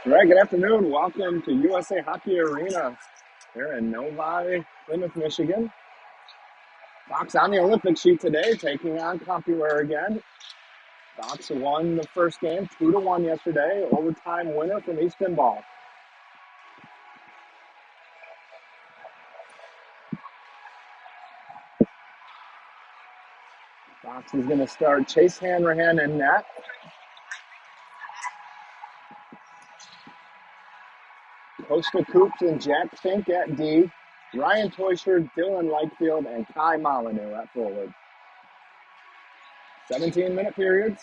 All right, good afternoon. Welcome to USA Hockey Arena here in Novi, Plymouth, Michigan. Fox on the Olympic sheet today, taking on Compuware again. Fox won the first game 2-1 yesterday. Overtime winner from East Pinball. Fox is going to start Chase Hanrahan in net. Costa Coops and Jack Fink at D. Ryan Teuscher, Dylan Lightfield, and Kai Molyneux at forward. 17-minute periods.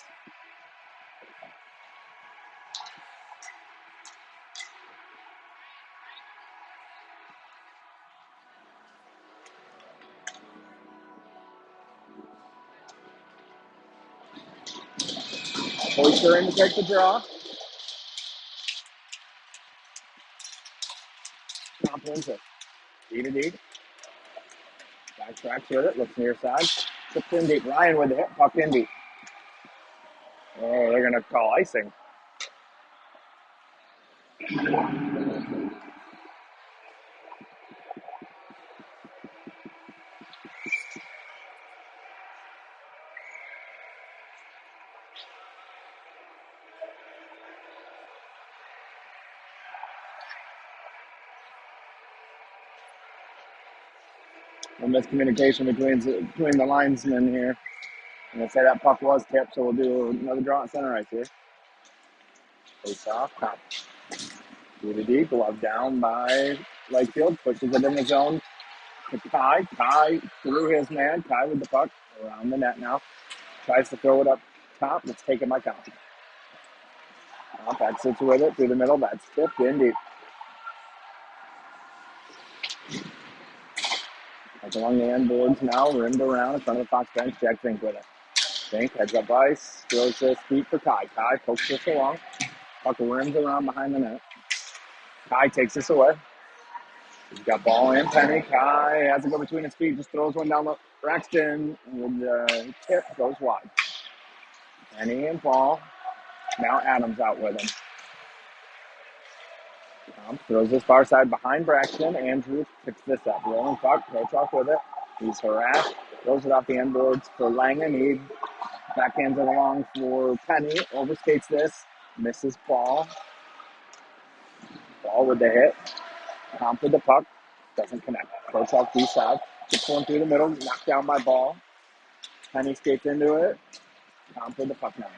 Teuscher in to take the draw. Comp wins it. D to D. Backtracks with it, looks near side. Tips in deep. Ryan with the hit, puck in deep. Oh, they're going to call icing. A miscommunication between the linesmen here. I'm going to say that puck was tipped, so we'll do another draw at center ice here. Face off, top. Do the deep, glove down by Lakefield, pushes it in the zone to Kai. Kai through his man. Kai with the puck around the net now. Tries to throw it up top. Let's take it by Kai. That sits with it through the middle. That's tipped in deep. Like along the end boards now, rimmed around in front of the Fox bench. Jack Fink with it. Fink heads up ice, throws this deep for Kai. Kai pokes this along. Puck rims around behind the net. Kai takes this away. He's got ball and Penny. Kai has to go between his feet, just throws one down the Braxton with the tip, goes wide. Penny and Paul. Now Adams out with him. Throws this far side behind Braxton. Andrews picks this up. Rolling puck, Prochok with it. He's harassed. Throws it off the end boards for Langen. He backhands it along for Penny. Overskates this. Misses Paul. Paul with the hit. Comp with the puck. Doesn't connect. Prochok D side. Gets one through the middle. Knocked down by Ball. Penny skates into it. Comp with the puck now.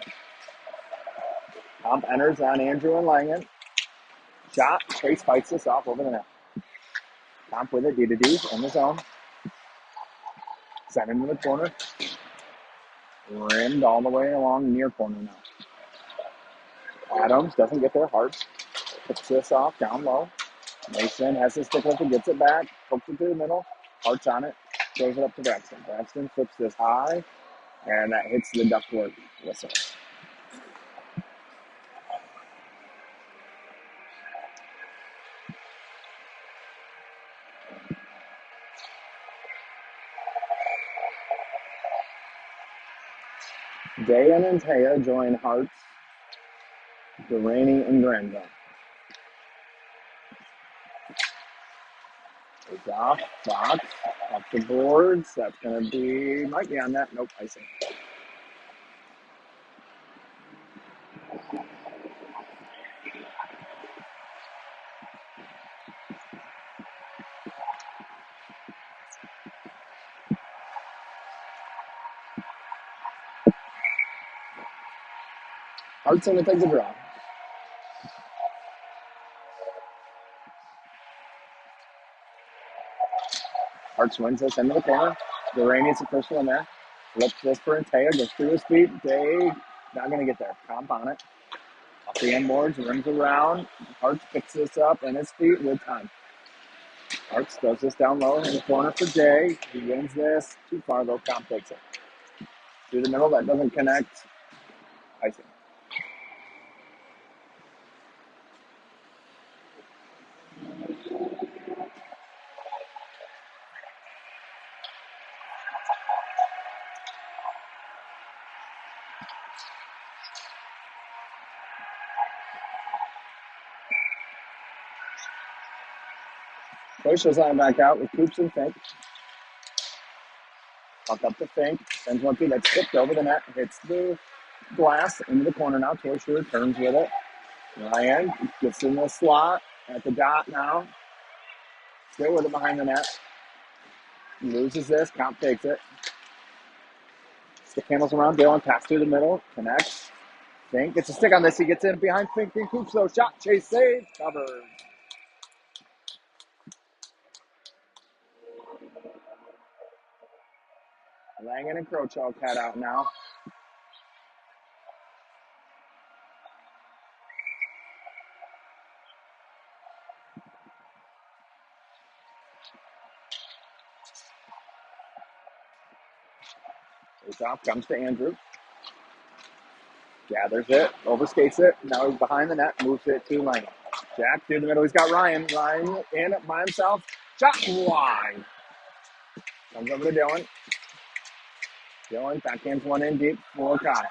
Comp enters on Andrew and Langen. Shot. Chase fights this off over the net. Comp with it. D to D in the zone. Sent into the corner. Rimmed all the way along near corner now. Adams doesn't get there. Hearts puts this off down low. Mason has his stick with it, gets it back, pokes it through the middle. Hearts on it, throws it up to Braxton. Braxton flips this high, and that hits the ductwork whistle. Dayan and Taya join Hearts, Delaney, and Granville. It's off, Fox, off the boards. That's going to be, might be on that. Nope, icing. Hearts going to take the draw. Hearts wins this into the corner. Delaney's the first one there. Flips this for Taya, goes through his feet. Day not going to get there. Comp on it. Off the end boards, rims around. Hartz picks this up in his feet with time. Hartz throws this down low in the corner for Jay. He wins this. Too far though, Comp takes it. Through the middle, that doesn't connect. Icing. Pushes on back out with Coops and Fink. Puck up to Fink. Sends one through that's tipped over the net. Hits the glass into the corner now. Torshire turns with it. Ryan gets in the slot at the dot now. Still with it behind the net. Loses this. Comp takes it. Stick handles around Dylan. Pass through the middle. Connects. Fink gets a stick on this. He gets in behind Fink and Coops though. Shot. Chase save. Covered. Langen and Crochow cut out now. Face off. Comes to Andrew. Gathers it, overskates it. Now he's behind the net, moves it to Lane. Jack through the middle. He's got Ryan. Ryan in by himself. Shot wide. Comes over to Dylan. Dylan backhands one in deep for Kai.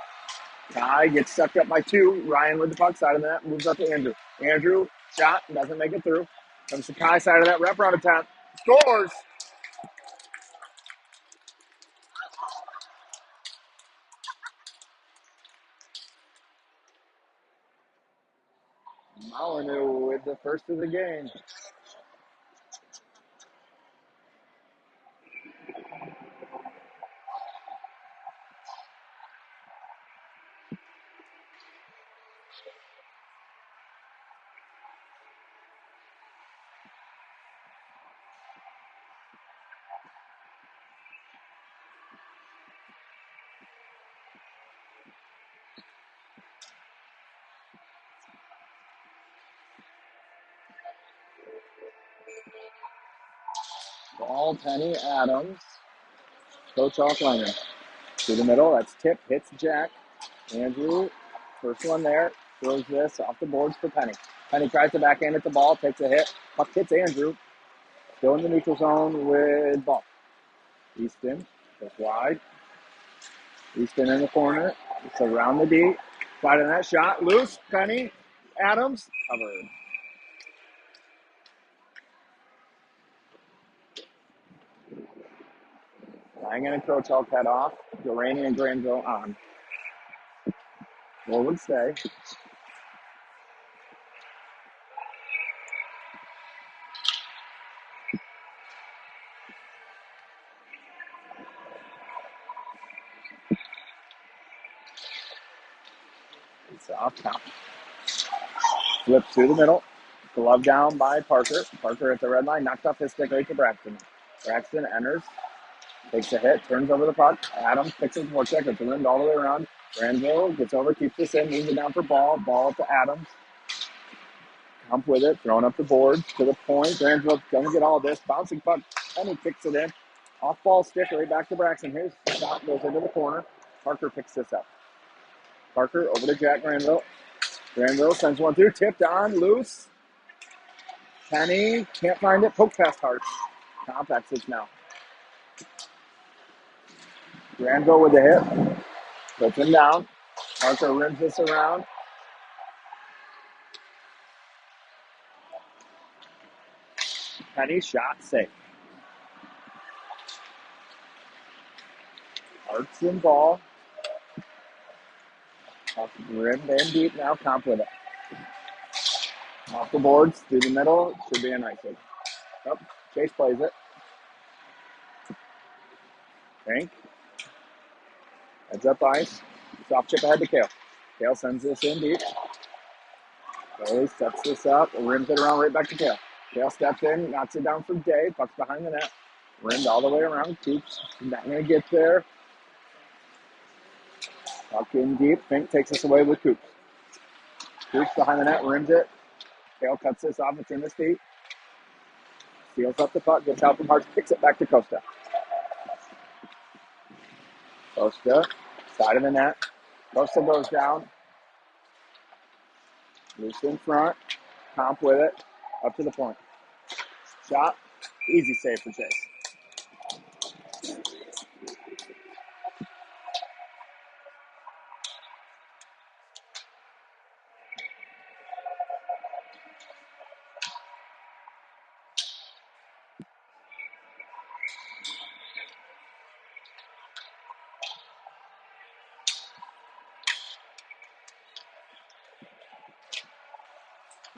Kai gets sucked up by two. Ryan with the puck side of the net moves up to Andrew. Andrew shot, doesn't make it through. Comes to Kai side of that wraparound attack. Scores. Molyneux with the first of the game. Ball, Penny, Adams. Coach off Leonard. To the middle, that's tip, hits Jack. Andrew, first one there, throws this off the boards for Penny. Penny tries to backhand at the ball, takes a hit. Puck hits Andrew. Still in the neutral zone with ball. Easton goes wide. Easton in the corner. It's around the D. Fighting that shot. Loose. Penny. Adams. Covered. Langen and Crochow cut off. Durrani and Granville on. Forward stay. It's off top. Flips through the middle. Glove down by Parker. Parker at the red line. Knocked off his stick right to Braxton. Braxton enters. Takes a hit. Turns over the puck. Adams picks his forecheck. It's rimmed all the way around. Granville gets over. Keeps this in. Moves it down for ball. Ball to Adams. Hump with it. Throwing up the board to the point. Granville doesn't get all of this. Bouncing puck. Penny kicks it in. Off ball stick right back to Braxton. Here's the shot. Goes into the corner. Parker picks this up. Parker over to Jack Granville. Granville sends one through. Tipped on. Loose. Penny can't find it. Poke past Hart. Compacts it now. Granville with the hit. Puts him down. Parker rims this around. Penny shot safe. Hart's in ball. Off the rim, in deep now. Comp with it. Off the boards, through the middle. Should be a nice one. Oh, Chase plays it. Tank. Heads up ice. Soft chip ahead to Kale. Kale sends this in deep. Bailey sets this up. Rims it around right back to Kale. Kale steps in, knocks it down for Day. Puck's behind the net. Rimmed all the way around. Coops not going to get there. Puck in deep. Fink takes this away with Coops. Coops behind the net. Rims it. Kale cuts this off. It's in his feet. Seals up the puck. Gets out from Hart. Kicks it back to Costa. Costa. Side of the net. Costa goes down. Loose in front. Comp with it. Up to the point. Shot. Easy save for Chase.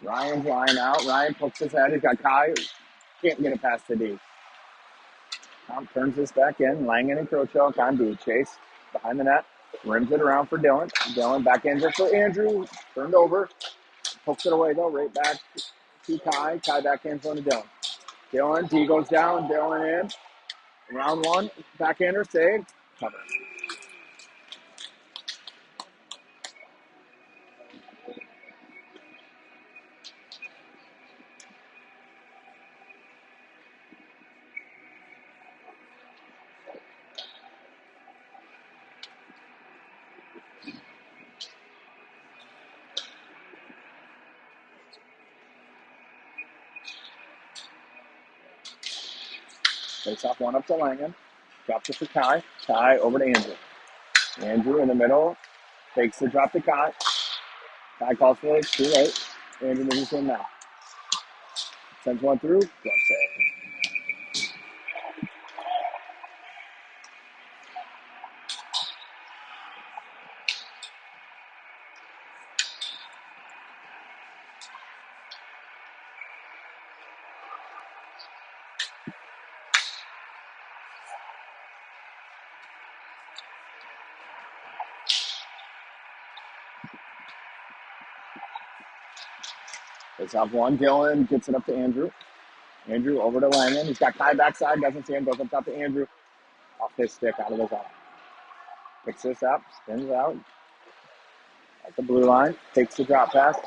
Ryan's line out. Ryan pokes his head. He's got Kai. Can't get it past the D. Tom turns this back in. Langen and Crochoke on D. Chase behind the net. Rims it around for Dylan. Dylan back in just for Andrew. Turned over. Pokes it away though. Right back to Kai. Kai back in front of Dylan. Dylan. D goes down. Dylan in. Round one. Backhander saved. Cover. Takes off one up to Langen. Drops it for Kai. Kai over to Andrew. Andrew in the middle. Takes the drop to Kai. Kai calls for it. Too late. Andrew moves in now. Sends one through. Glove save. Takes off one. Dylan gets it up to Andrew. Andrew over to Langen. He's got Kai backside. Doesn't see him. Goes up top to Andrew. Off his stick. Out of the zone. Picks this up. Spins out. At the blue line. Takes the drop pass.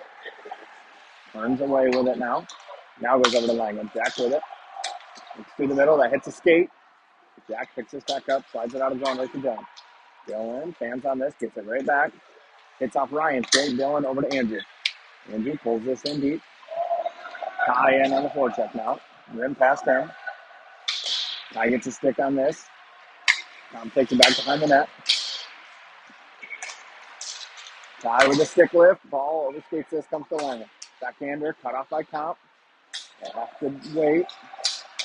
Turns away with it now. Now goes over to Langen. Jack with it. Looks through the middle. That hits a skate. Jack picks this back up. Slides it out of zone right to Dylan. Dylan fans on this. Gets it right back. Hits off Ryan. Straight Dylan over to Andrew. Andrew pulls this in deep. Kai in on the forecheck now. Rim past him. Kai gets a stick on this. Tom takes it back behind the net. Kai with a stick lift. Ball overskates this. Comes to Langen. Backhander. Cut off by Comp. Off the weight.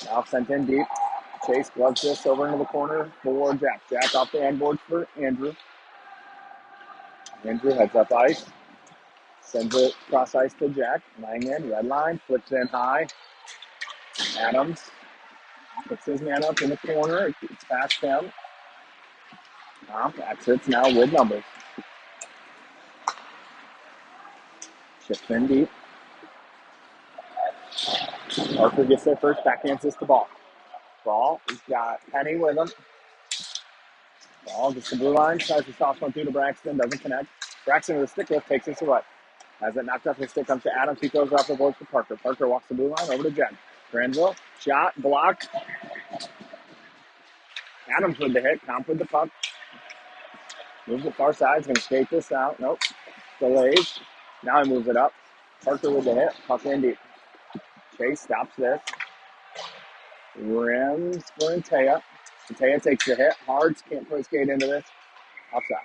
Now sent in deep. Chase gloves this over into the corner for Jack. Jack off the end boards for Andrew. Andrew heads up ice. Sends it cross ice to Jack. Langen, red line. Flips in high. Adams puts his man up in the corner. It's past him. Comp exits now with numbers. Chips in deep. Parker gets there first. Backhands this to Ball. Ball. He's got Penny with him. Ball gets the blue line. Tries to toss one through to Braxton. Doesn't connect. Braxton with a stick lift takes this away. As it knocked off his stick, comes to Adams. He throws it off the board for Parker. Parker walks the blue line over to Jen. Granville. Shot. Blocked. Adams with the hit. Comp with the puck. Moves it far side. He's going to skate this out. Nope. Delays. Now he moves it up. Parker with the hit. Puck in deep. Chase stops this. Rims for Antea. Antea takes the hit. Hards can't put a skate into this. Offside.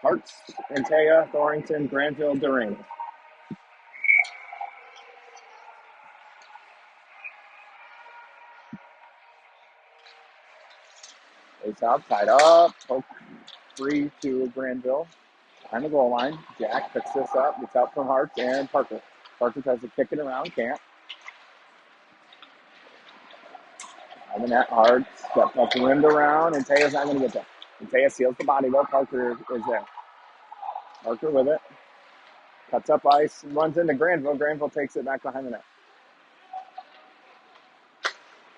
Hartz, Antea, Thorrington, Granville, During. Face off, tied up. Poke free to Granville. Behind the goal line. Jack picks this up. Gets out from Hartz and Parker. Parker tries to kick it around. Can't. And then that Hartz got puck rimmed around. Antea's not going to get there. Antea seals the body though. Parker is there. Parker with it. Cuts up ice. Runs into Granville. Granville takes it back behind the net.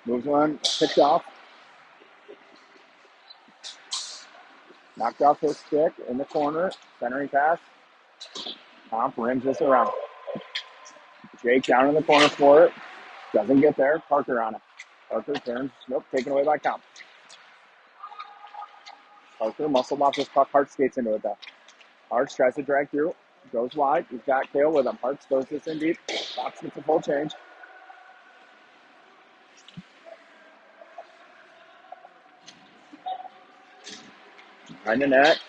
Moves one. Picked off. Knocked off his stick in the corner. Centering pass. Comp rims this around. Jake down in the corner for it. Doesn't get there. Parker on it. Parker turns. Nope. Taken away by Comp. Parker muscled off this puck. Hart skates into it though. Hart tries to drag through. Goes wide. He's got Kale with him. Hart throws this in deep. Fox gets a full change. Behind the net.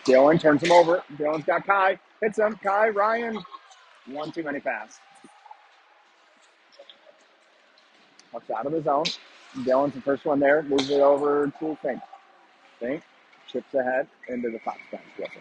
Dylan turns him over. Dylan's got Kai. Hits him. Kai, Ryan. One too many pass. Puck's out of the zone. Dylan's the first one there. Moves it over to Fink. Fink chips ahead into the Fox bench. Yes, sir.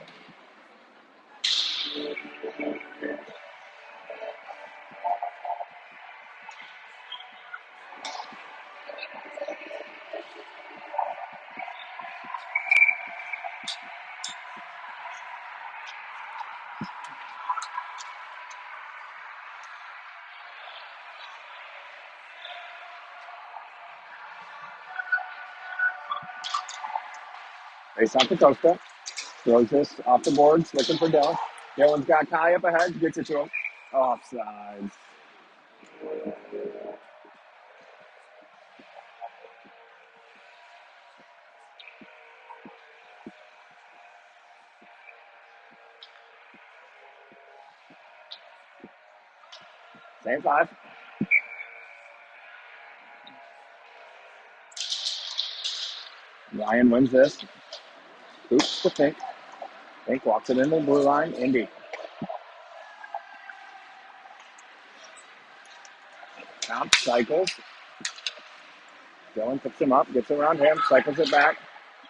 Face off the Costa. Throws this off the boards, looking for Dylan. Dylan's got Kai up ahead, gets it to him. Offsides. Same 5. Ryan wins this. Oops to Fink. Fink walks it into the blue line. Indy. Count, cycles. Dylan picks him up, gets it around him, cycles it back.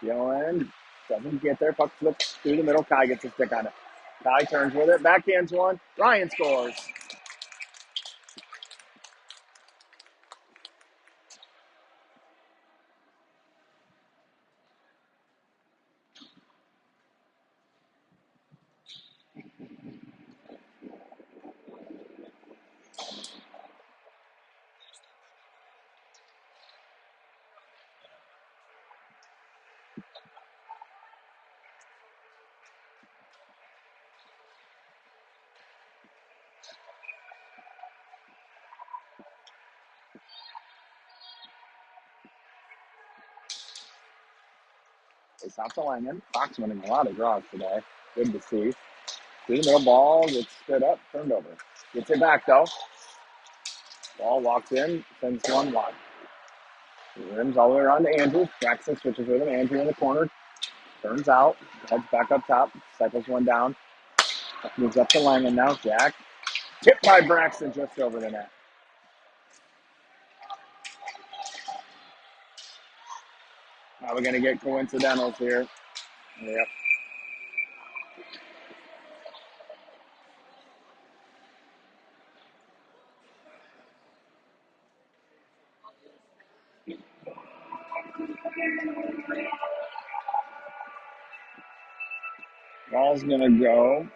Dylan doesn't get there. Puck flips through the middle. Kai gets a stick on it. Kai turns with it. Backhands one. Ryan scores. It's off the lineman. Fox winning a lot of draws today. Good to see. Through the middle, ball gets stood up, turned over. Gets it back though. Ball walks in, sends one wide. Rims all the way around to Andrew. Braxton switches with him. Andrew in the corner. Turns out. Heads back up top. Cycles one down. Moves up to Langan now. Jack. Tipped by Braxton just over the net. Now we're going to get coincidentals here. Yep. Ball's going to go.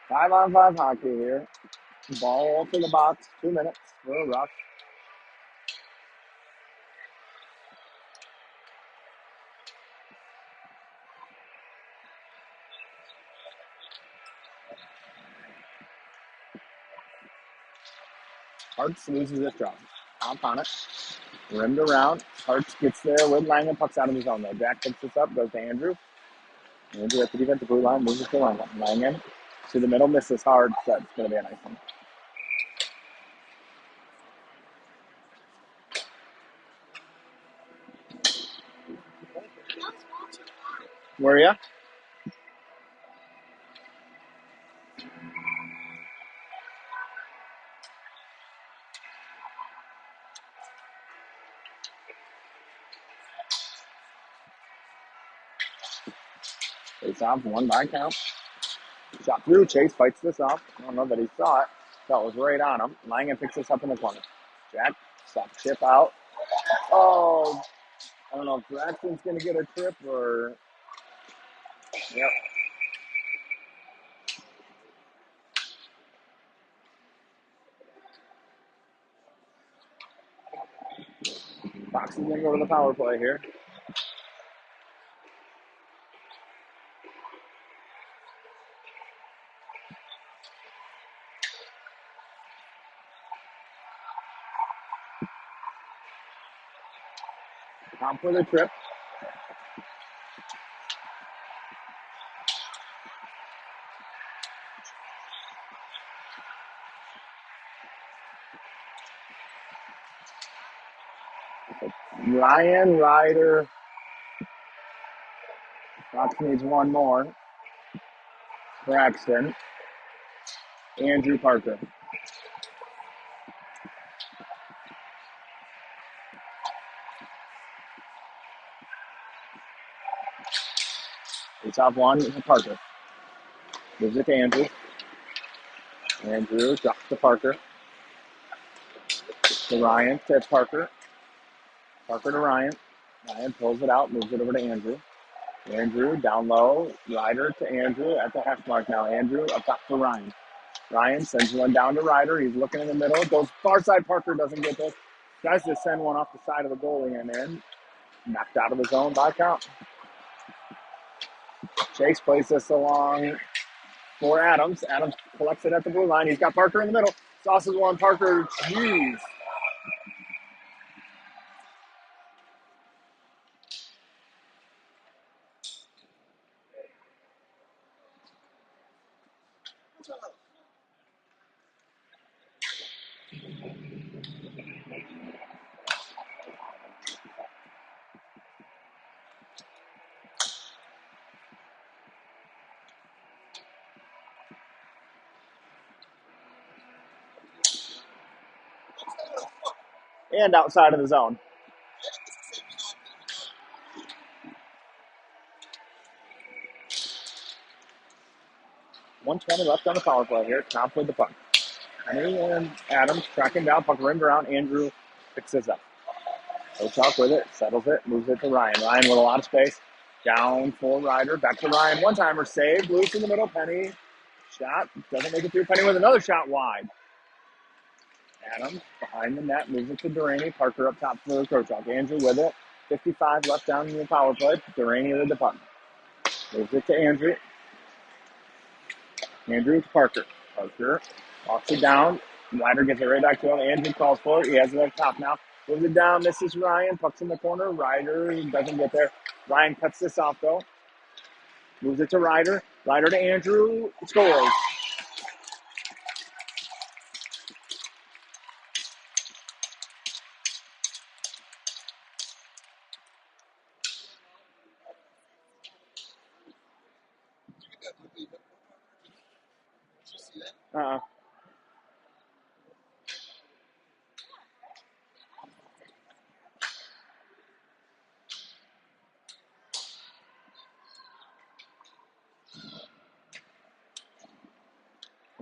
Five-on-five hockey here. Ball to the box. 2 minutes for a rush. Hartz loses his job. Hop on it. Rimmed around. Hartz gets there with Langan. Pucks out of his zone though. Jack picks this up. Goes to Andrew. Andrew at the defensive blue line. Moves it to Langan. Langan to the middle. Misses hard. That's going to be a nice one. Where are you? Face off. One by count. Shot through. Chase fights this off. I don't know that he saw it. That was right on him. Langan picks this up in the corner. Jack. Soft chip out. Oh, I don't know if Braxton's going to get a trip or. Yep. Fox is going to go to the power play here. Tom for the trip. Ryan Ryder. Fox needs one more. Braxton. Andrew Parker. It's off one to Parker. Gives it to Andrew. Andrew drops to Parker. To Ryan to Parker. Parker to Ryan. Ryan pulls it out, moves it over to Andrew. Andrew down low. Ryder to Andrew at the half mark now. Andrew up top to Ryan. Ryan sends one down to Ryder. He's looking in the middle. Goes far side. Parker doesn't get this. Tries to send one off the side of the goalie and in. Knocked out of the zone by count. Chase plays this along for Adams. Adams collects it at the blue line. He's got Parker in the middle. Sauces one. Parker. Jeez. And outside of the zone. 1:20 left on the power play here. Comp with the puck. Henry and Adams tracking down. Puck rimmed around. Andrew picks this up. Goes off with it. Settles it. Moves it to Ryan. Ryan with a lot of space. Down for Ryder. Back to Ryan. One-timer saved. Loose in the middle. Penny. Shot. Doesn't make it through. Penny with another shot wide. Adams behind the net. Moves it to Duraney. Parker up top for the Kerchuk. Andrew with it. 55 left down in the power play. Duraney with the puck. Moves it to Andrew. Andrew to Parker. Parker walks it down. Ryder gets it right back to him. Andrew calls for it. He has it up top now. Moves it down. Misses Ryan. Puck's in the corner. Ryder doesn't get there. Ryan cuts this off, though. Moves it to Ryder. Ryder to Andrew. Scores. Uh-uh.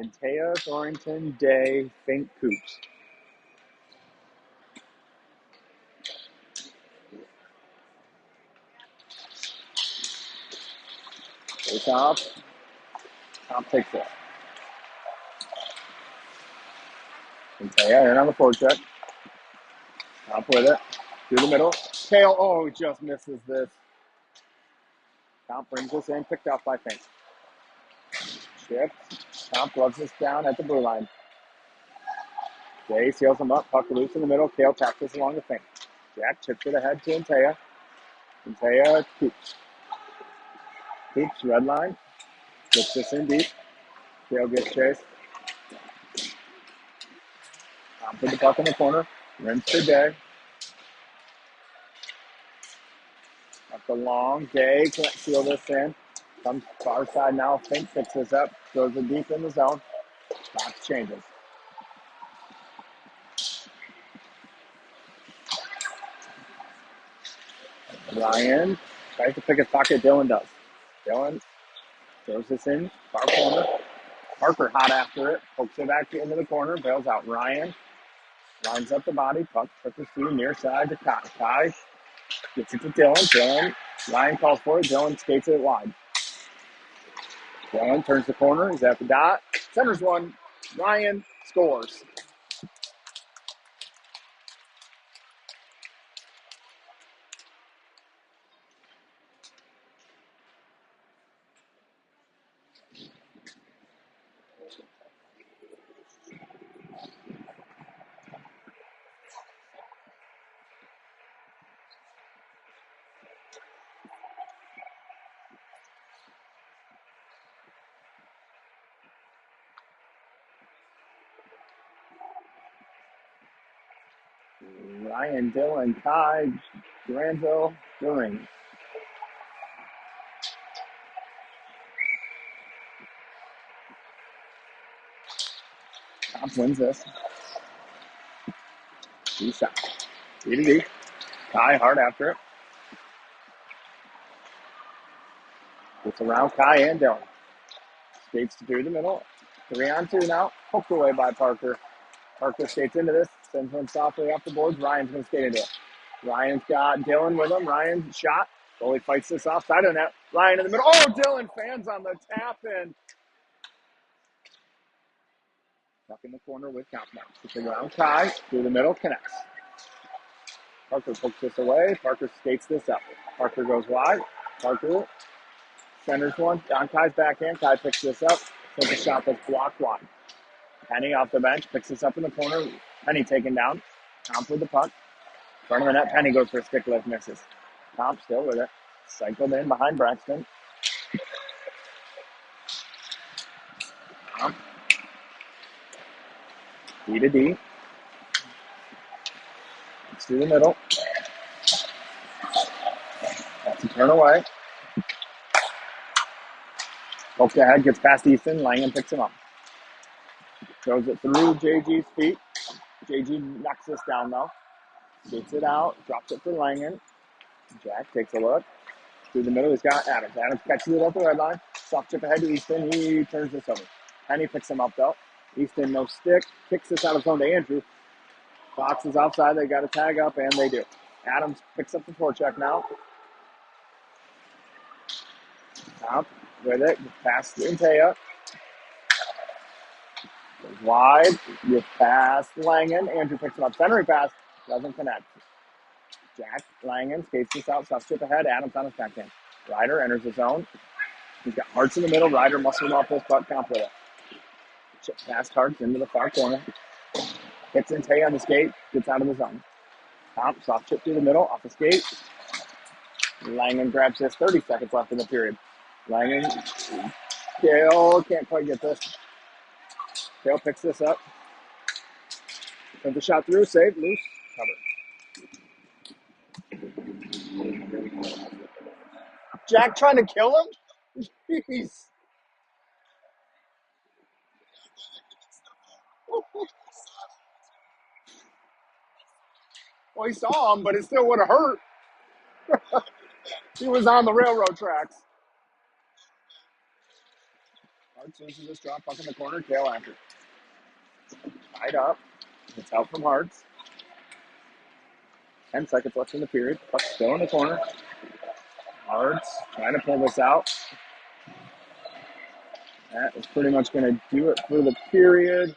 Antea, Thornton, Day, Fink, Coops. Face off. Top takes it. Antea in on the forecheck. Top with it. Through the middle. Kale, oh, just misses this. Top brings us in. Picked off by Fink. Shift. Top loves this down at the blue line. Day seals him up. Puck loose in the middle. Kale taps this along the Fink. Jack chips it ahead to Antea. Antea, Coops. Coops, red line. Gets this in deep. Kale gets chased. Put the puck in the corner. Rims to Day. Up the long. Day can't seal this in. Comes far side now. Fink picks this up. Throws it deep in the zone. Box changes. Ryan tries to pick his pocket. Dylan does. Dylan throws this in. Far corner. Parker hot after it. Pokes it back into the corner. Bails out. Ryan lines up the body. Puck trickles through near side to Kai. Kai gets it to Dylan. Dylan. Ryan calls for it. Dylan skates it wide. Dylan turns the corner. He's at the dot. Centers one. Ryan scores. Ryan, Dylan, Kai, Granville, During. Top wins this. Two shot. D to D. Kai hard after it. Gets around Kai and Dylan. Skates through the middle. 3-on-2 now. Poked away by Parker. Parker skates into this. Sends one softly off the boards. Ryan's going to skate into it. Ryan's got Dylan with him. Ryan's shot. Goalie fights this offside of net. Ryan in the middle. Oh, Dylan fans on the tap and tuck in the corner with count now. Gets around Kai. Through the middle. Connects. Parker pokes this away. Parker skates this up. Parker goes wide. Parker centers one. On Kai's backhand. Kai picks this up. Sends a shot that's blocked wide. Penny off the bench. Picks this up in the corner. Penny taken down. Comp with the puck. Front of the net. Penny goes for a stick lift. Misses. Comp still with it. Cycled in behind Braxton. Comp. D to D. It's through the middle. That's a turn away. Pokes ahead, gets past Easton. Langen picks him up. Throws it through JG's feet. JG knocks this down though. Gets it out. Drops it for Langen. Jack takes a look. Through the middle, he's got Adams. Adams catches it at the red line. Soft chip ahead to Easton. He turns this over. Penny picks him up though. Easton no stick. Kicks this out of zone to Andrew. Fox is outside. They got to tag up, and they do. Adams picks up the forecheck now. Out with it. Pass to Intea. Goes wide. You pass Langen. Andrew picks him up. Centering pass. Doesn't connect. Jack Langen skates this out. Soft chip ahead. Adams on his backhand. Ryder enters the zone. He's got Hartz in the middle. Ryder muscling off this butt. Comp with it. Chip past Hartz into the far corner. Hits Intea on the skate. Gets out of the zone. Comp soft chip through the middle. Off the skate. Langen grabs this. 30 seconds left in the period. Langen. Kale can't quite get this. Kale picks this up. Sends the shot through. Save. Loose. Covered. Jack trying to kill him? Jeez. Well, he saw him, but it still would have hurt. He was on the railroad tracks. Hartz loses this drop puck in the corner. Kale after. Tied up. It's out from Hartz. 10 seconds left in the period. Puck still in the corner. Hartz trying to pull this out. That is pretty much going to do it for the period.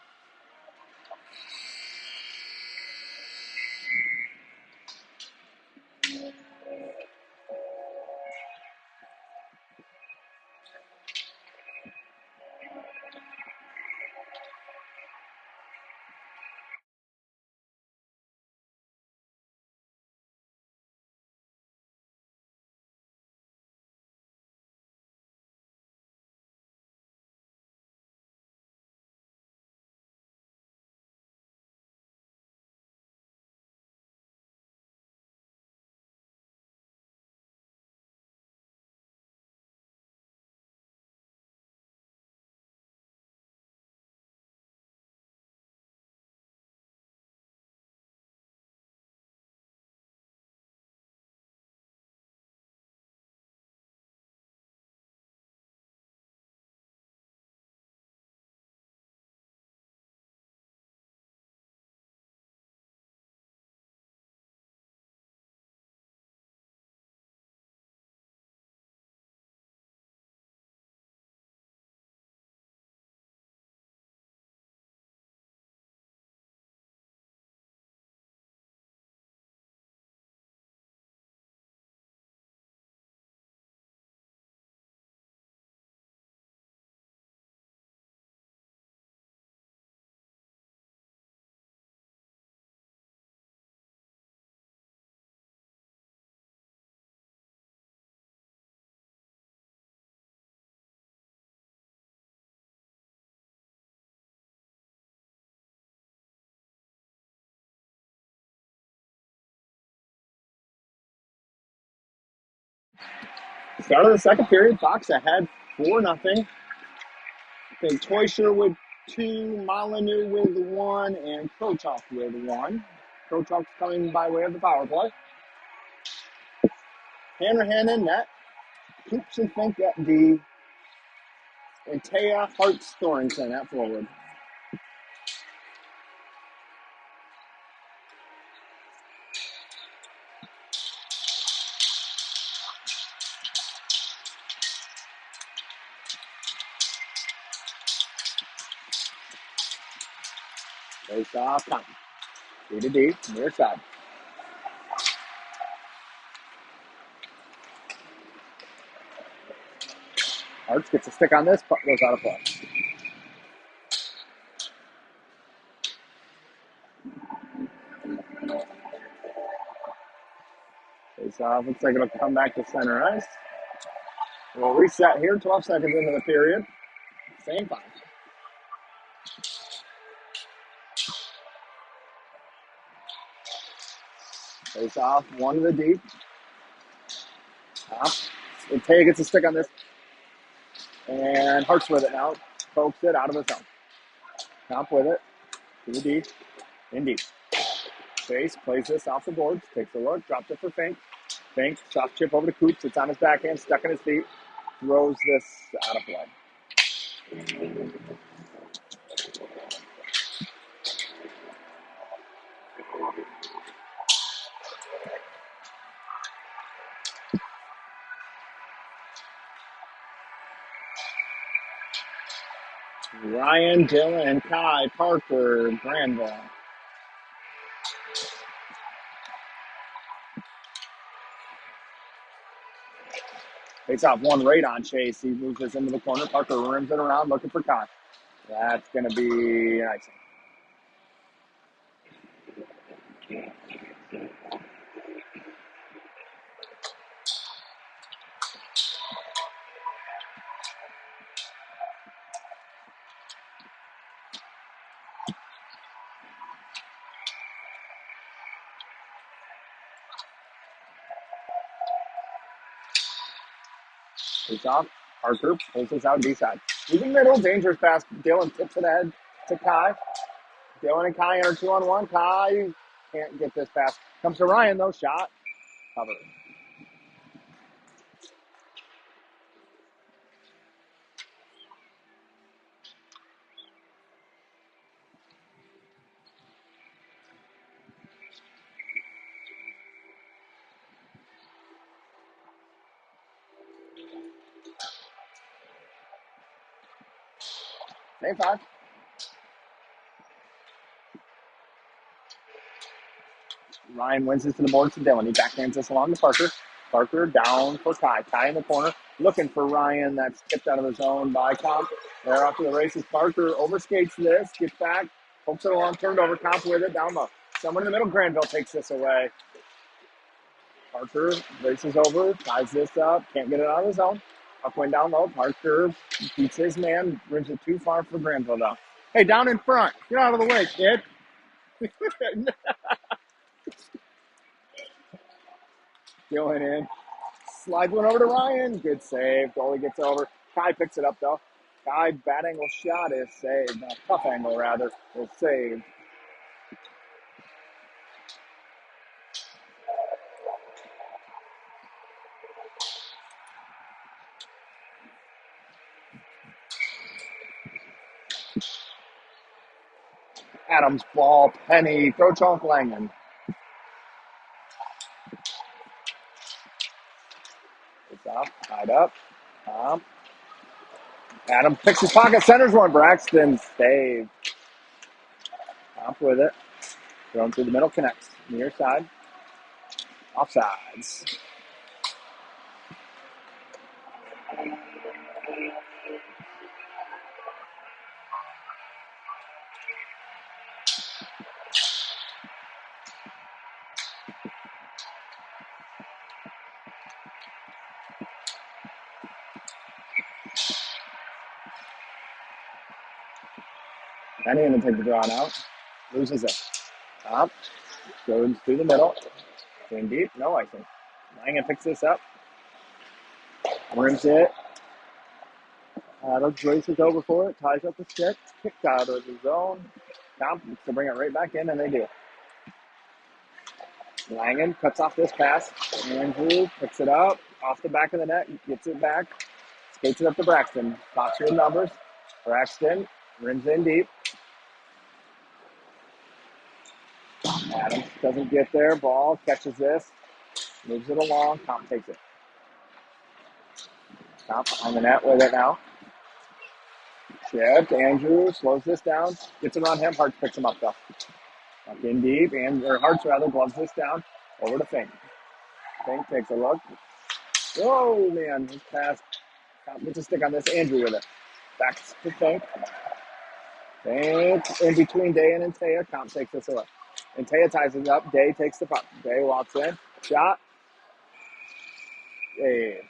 Start of the second period, Fox ahead 4-0. I think Toysher with 2, Molyneux with 1, and Krochok with 1. Krochok's coming by way of the power play. Hanrahan in net. Coops and Fink at D. And Taya Hartz Thornton at forward. Face off, time. D to D, near side. Hartz gets a stick on this, puck goes out of play. Face off, looks like it'll come back to center ice. We'll reset here, 12 seconds into the period. Same five. Face off, one to the deep. Top. And Taya gets a stick on this. And Hart's with it now. Pokes it out of the zone. Top with it. To the deep. In deep. Face plays this off the boards. Takes a look. Drops it for Fink. Fink. Soft chip over to Coops. It's on his backhand. Stuck in his feet. Throws this out of play. Ryan, Dylan, Kai, Parker, Granville. Takes off one right on Chase. He moves this into the corner. Parker rims it around looking for Kai. That's going to be an icing. Takes off. Parker pulls this out D side. He's in the middle. Dangerous pass. Dylan tips it ahead to Kai. Dylan and Kai are 2-on-1. Kai can't get this pass. Comes to Ryan, though. Shot. Covered. Same five. Ryan wins this to the boards to Dylan. He backhands this along to Parker. Parker down for Kai. Kai in the corner. Looking for Ryan. That's tipped out of the zone by Comp. They're off to the races. Parker overskates this. Gets back. Pokes it along. Turned over. Comp with it. Down low. Someone in the middle. Granville takes this away. Parker races over. Ties this up. Can't get it out of the zone. Up went down low. Parker beats his man. Brings it too far for Granville though. Hey, down in front. Get out of the way, kid. Going in. Slides one over to Ryan. Good save. Goalie gets over. Kai picks it up, though. Kai, bad angle shot is saved. Tough angle, rather, is saved. Adams ball. Penny. Krochok Langen. It's off. Tied up. Adams picks his pocket. Centers one. Braxton saved. Top with it. Thrown through the middle. Connects. Near side. Offsides. Penny going to take the draw out. Loses it. Top. Goes through the middle. In deep. No icing. Langen picks this up. Rims it. Joyce is over for it. Ties up the stick. Kicked out of the zone. Comp to bring it right back in, and they do. Langen cuts off this pass. Andrew picks it up off the back of the net. Gets it back. Skates it up to Braxton. Box your numbers. Braxton rims in deep. Adams doesn't get there. Ball catches this. Moves it along. Comp takes it. Comp on the net with it now. Shift. Andrew slows this down. Gets it around him. Hart picks him up though. Up in deep. Or Hart's rather gloves this down. Over to Fink. Fink takes a look. Whoa, man. This pass. Comp gets a stick on this. Andrew with it. Back to Fink. Fink in between Day and Taya. Comp takes this away. And Taya ties it up. Day takes the puck. Day walks in. Shot. Hey.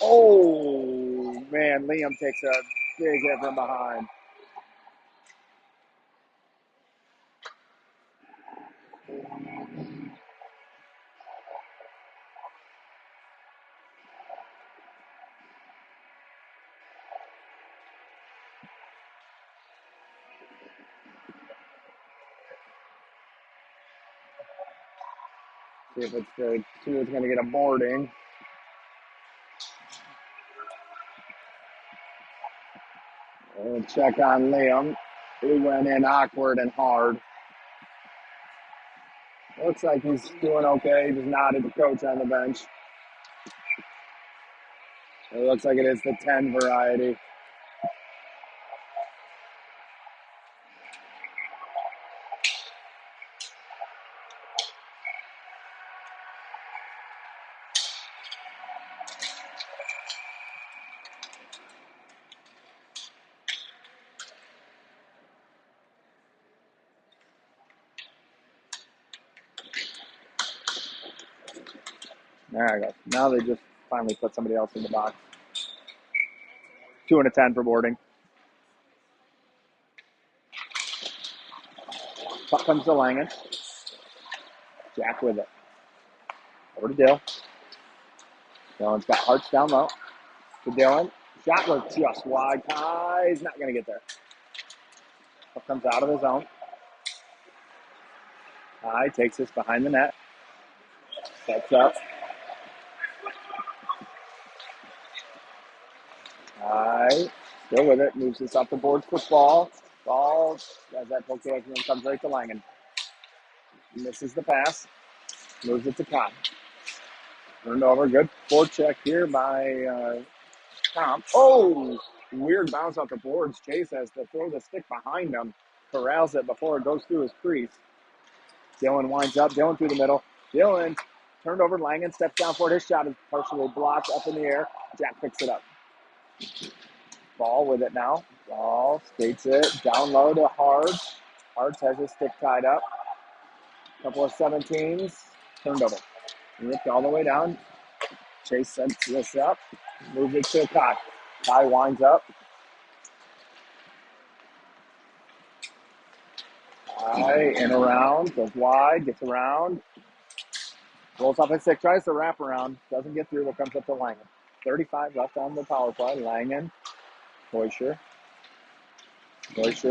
Oh, man. Liam takes a big hit from behind. See if it's the two is going to get a boarding. We'll check on Liam. He went in awkward and hard. Looks like he's doing okay. He just nodded to coach on the bench. It looks like it is the 10 variety. There I go. Now they just finally put somebody else in the box. 2 and a 10 for boarding. Puck comes to Langen. Jack with it. Over to Dill. Dylan's got Hearts down low. To Dylan. Shot was just wide. He's not going to get there. Puck comes out of the zone. Ty takes this behind the net. Sets up. Still with it. Moves this off the board for ball. Ball, as that poke comes right to Langen. Misses the pass. Moves it to Comp. Turned over. Good forecheck here by Comp. Oh, weird bounce off the boards. Chase has to throw the stick behind him. Corrals it before it goes through his crease. Dylan winds up. Dylan through the middle. Dylan turned over. Langen steps down for it. His shot is partially blocked up in the air. Jack picks it up. Ball with it now. Ball skates it down low to Hards. Hards has his stick tied up. Couple of 17s. Turned over. Ripped all the way down. Chase sets this up. Moves it to Kai. Kai winds up. Kai in around. Goes wide. Gets around. Rolls off his stick. Tries to wrap around. Doesn't get through. But comes up to Langen. 35 left on the power play. Langen. Boisher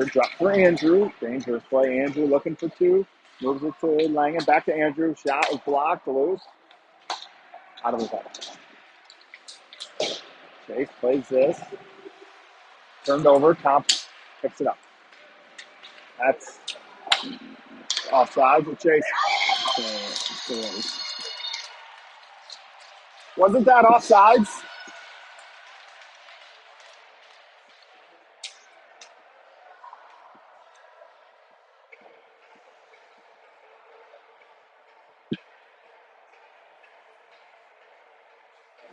drop for Andrew. Dangerous play. Andrew looking for 2. Moves it to Langen. Back to Andrew. Shot was blocked. Loose. Out of his head. Chase plays this. Turned over. Comp picks it up. That's offside with Chase. Wasn't that offsides?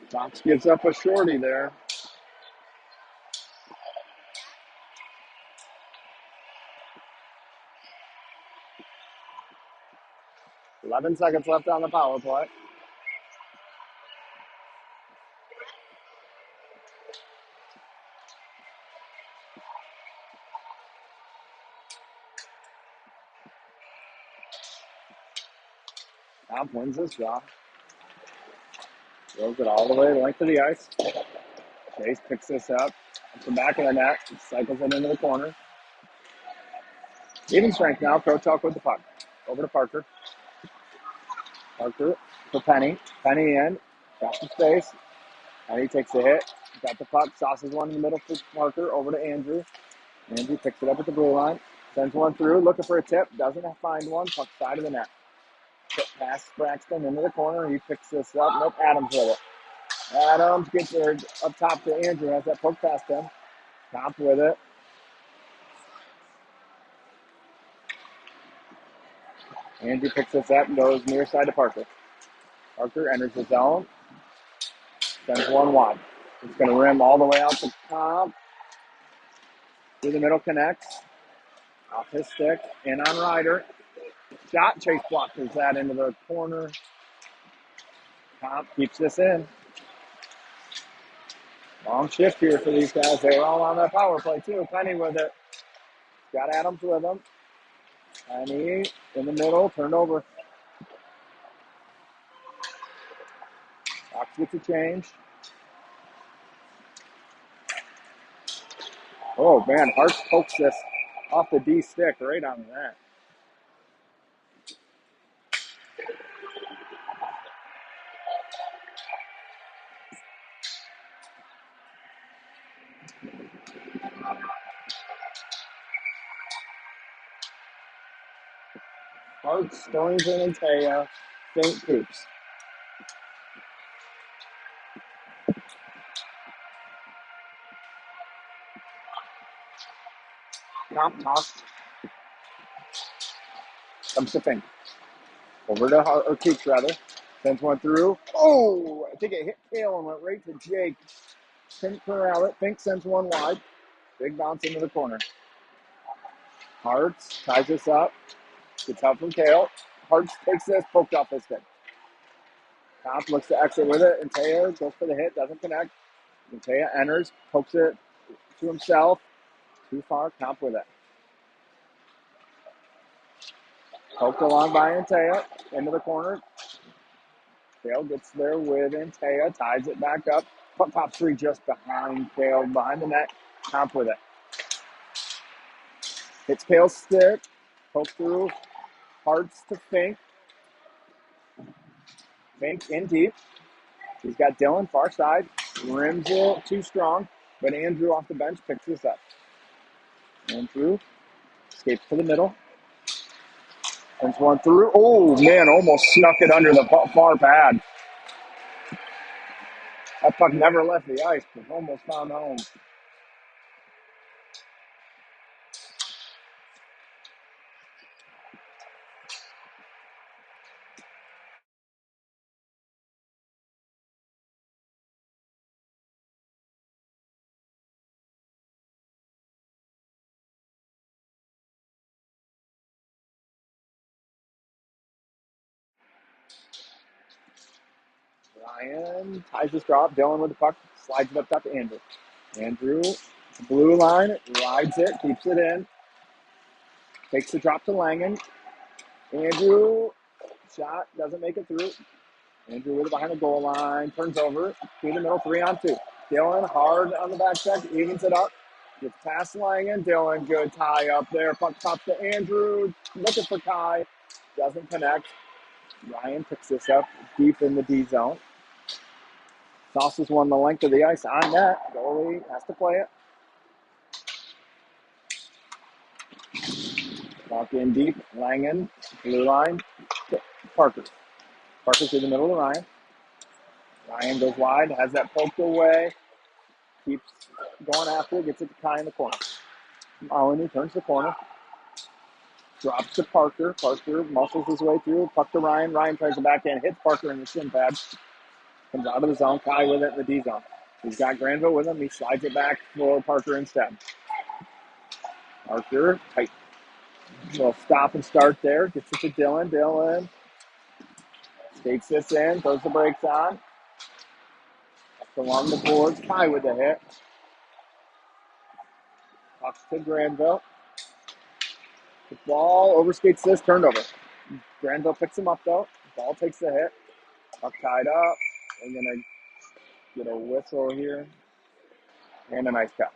Fox gives up a shorty there. 11 seconds left on the power play. Comp wins this draw. Throws it all the way the length of the ice. Chase picks this up the back of the net, cycles it into the corner. Even strength now. Pro Chalk with the puck. Over to Parker. Parker for Penny. Penny in. Got some space. Penny takes a hit. Got the puck. Sauces one in the middle for Parker. Over to Andrew. Andrew picks it up at the blue line. Sends one through. Looking for a tip. Doesn't find one. Puck side of the net. Pass Braxton into the corner. He picks this up. Nope. Adams with it. Adams gets there up top to Andrew. Has that poke past him. Top with it. Andrew picks this up and goes near side to Parker. Parker enters the zone. Sends one wide. It's going to rim all the way out to Comp. Through the middle connects. Off his stick. In on Ryder. Shot. Chase blockers that into the corner. Comp keeps this in. Long shift here for these guys. They were all on that power play too. Penny with it. Got Adams with him. Penny in the middle. Turned over. Fox gets a change. Oh, man. Hartz pokes this off the D stick right on that. Hartz, Stonington, and Taya. St. Coops. Comp toss. Comes to Fink. Over to or Coops, rather. Sends one through. Oh, I think it hit Kale and went right to Jake. Couldn't corral it. Fink sends one wide. Big bounce into the corner. Hartz ties this up. Gets out from Kale. Hartz takes this, poked off his stick. Comp looks to exit with it, and Taya goes for the hit, doesn't connect. And Taya enters, pokes it to himself. Too far, Comp with it. Poked along by Antaya, into the corner. Kale gets there with Antaya, ties it back up. Puck top three just behind Kale, behind the net. Comp with it. Hits Kale's stick, poke through, Hartz to Fink. Fink in deep. He's got Dylan far side. Rims it too strong, but Andrew off the bench picks this up. Andrew escapes to the middle. Sends one through. Oh, man, almost snuck it under the far pad. That puck never left the ice, but almost found home. Ryan ties his drop. Dylan with the puck. Slides it up top to Andrew. Andrew, blue line, rides it, keeps it in. Takes the drop to Langen. Andrew, shot, doesn't make it through. Andrew with it behind the goal line. Turns over. Through the middle, 3-on-2. Dylan hard on the back check. Evens it up. Gets past Langen. Dylan, good tie up there. Puck top to Andrew. Looking for Kai. Doesn't connect. Ryan picks this up deep in the D zone. Tosses one the length of the ice on net. Goalie has to play it. Walk in deep. Langen, blue line. Parker. Parker through the middle of the Ryan. Ryan goes wide. Has that poked away. Keeps going after it. Gets it to Kai in the corner. Maloney turns the corner. Drops to Parker. Parker muscles his way through. Puck to Ryan. Ryan tries to back in. Hits Parker in the shin pad. Comes out of the zone. Kai with it in the D zone. He's got Granville with him. He slides it back for Parker instead. Parker, tight. Little stop and start there. Gets it to Dylan. Dylan Takes this in, throws the brakes on. Along the boards, Kai with the hit. Talks to Granville. The ball overskates this, turned over. Granville picks him up though. Ball takes the hit. Puck tied up. I'm gonna get a whistle here and a nice cut.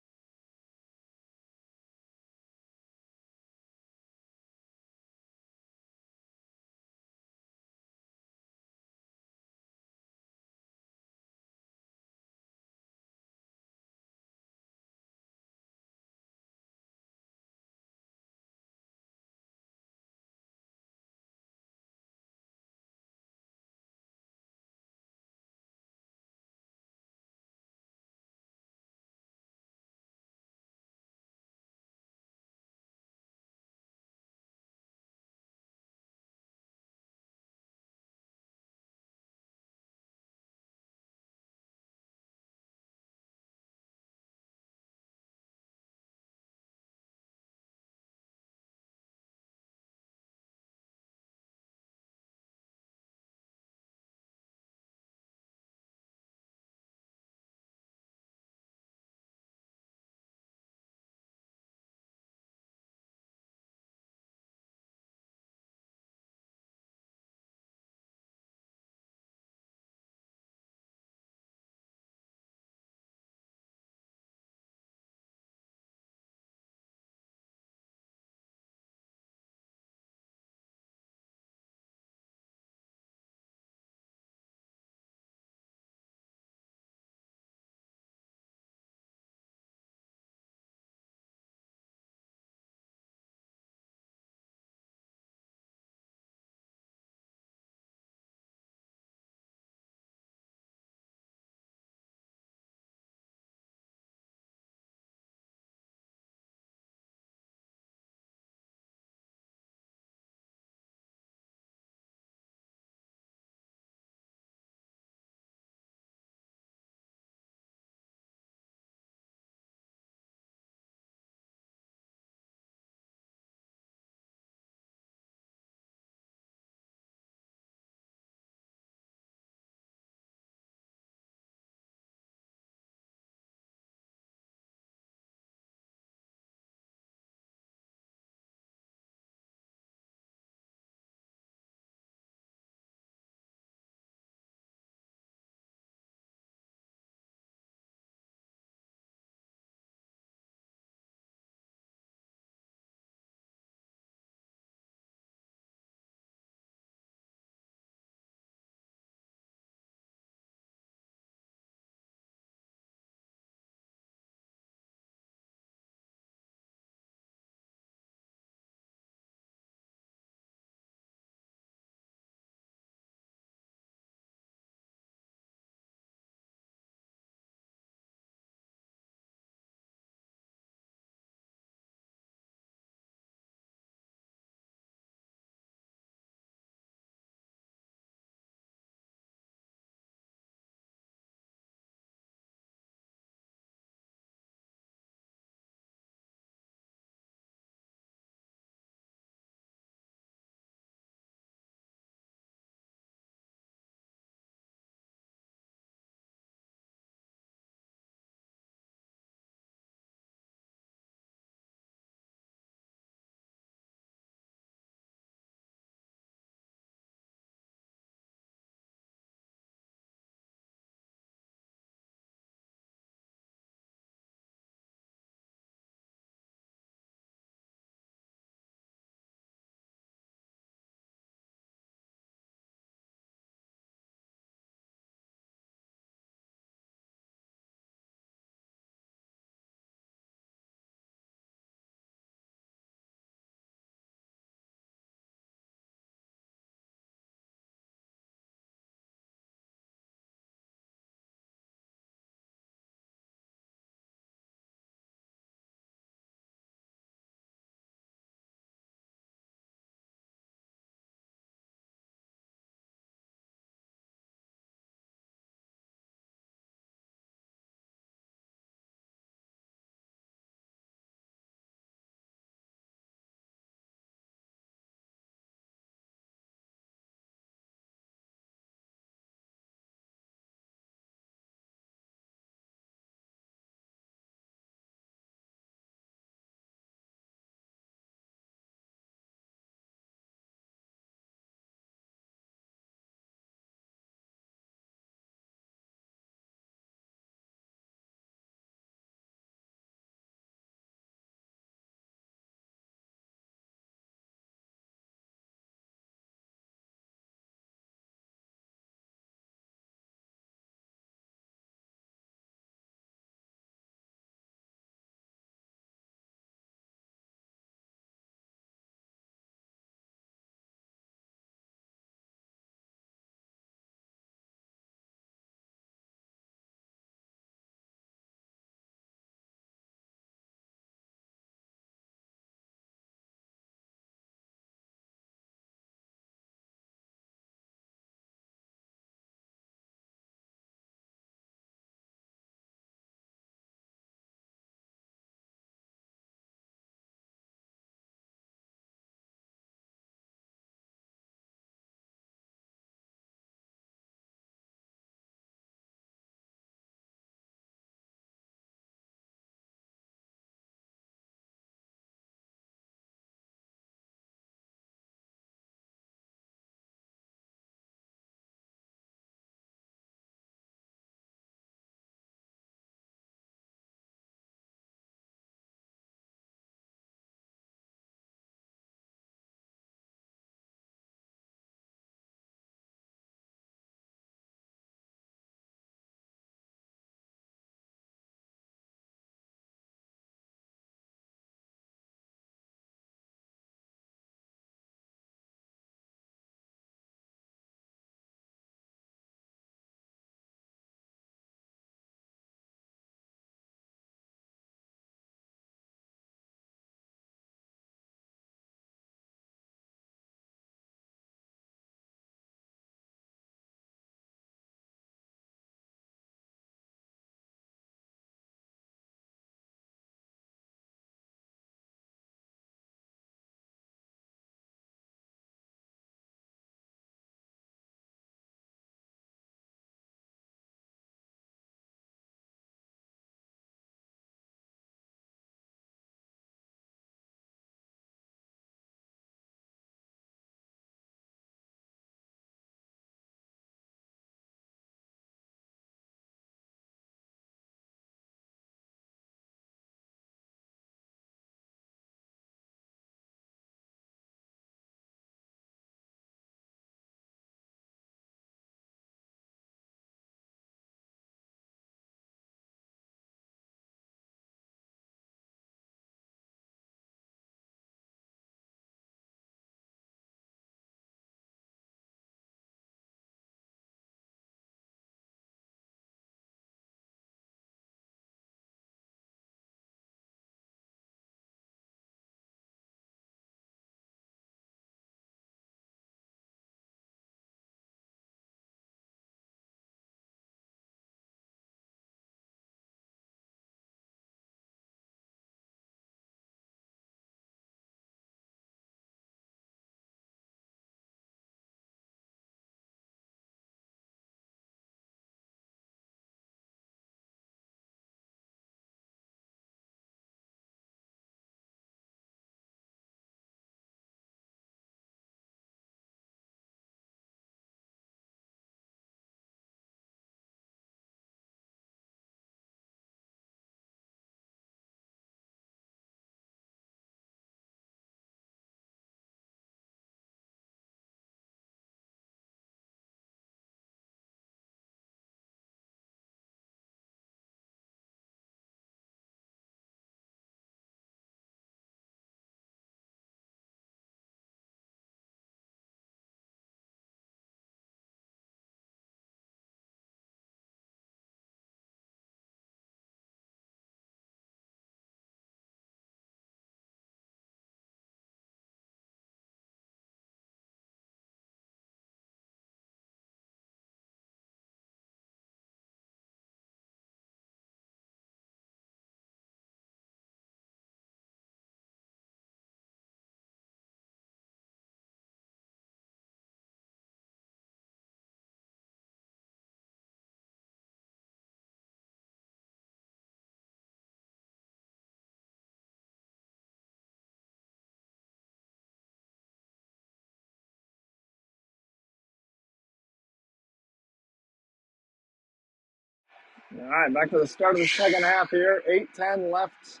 All right, back to the start of the second half here. 8:10 left.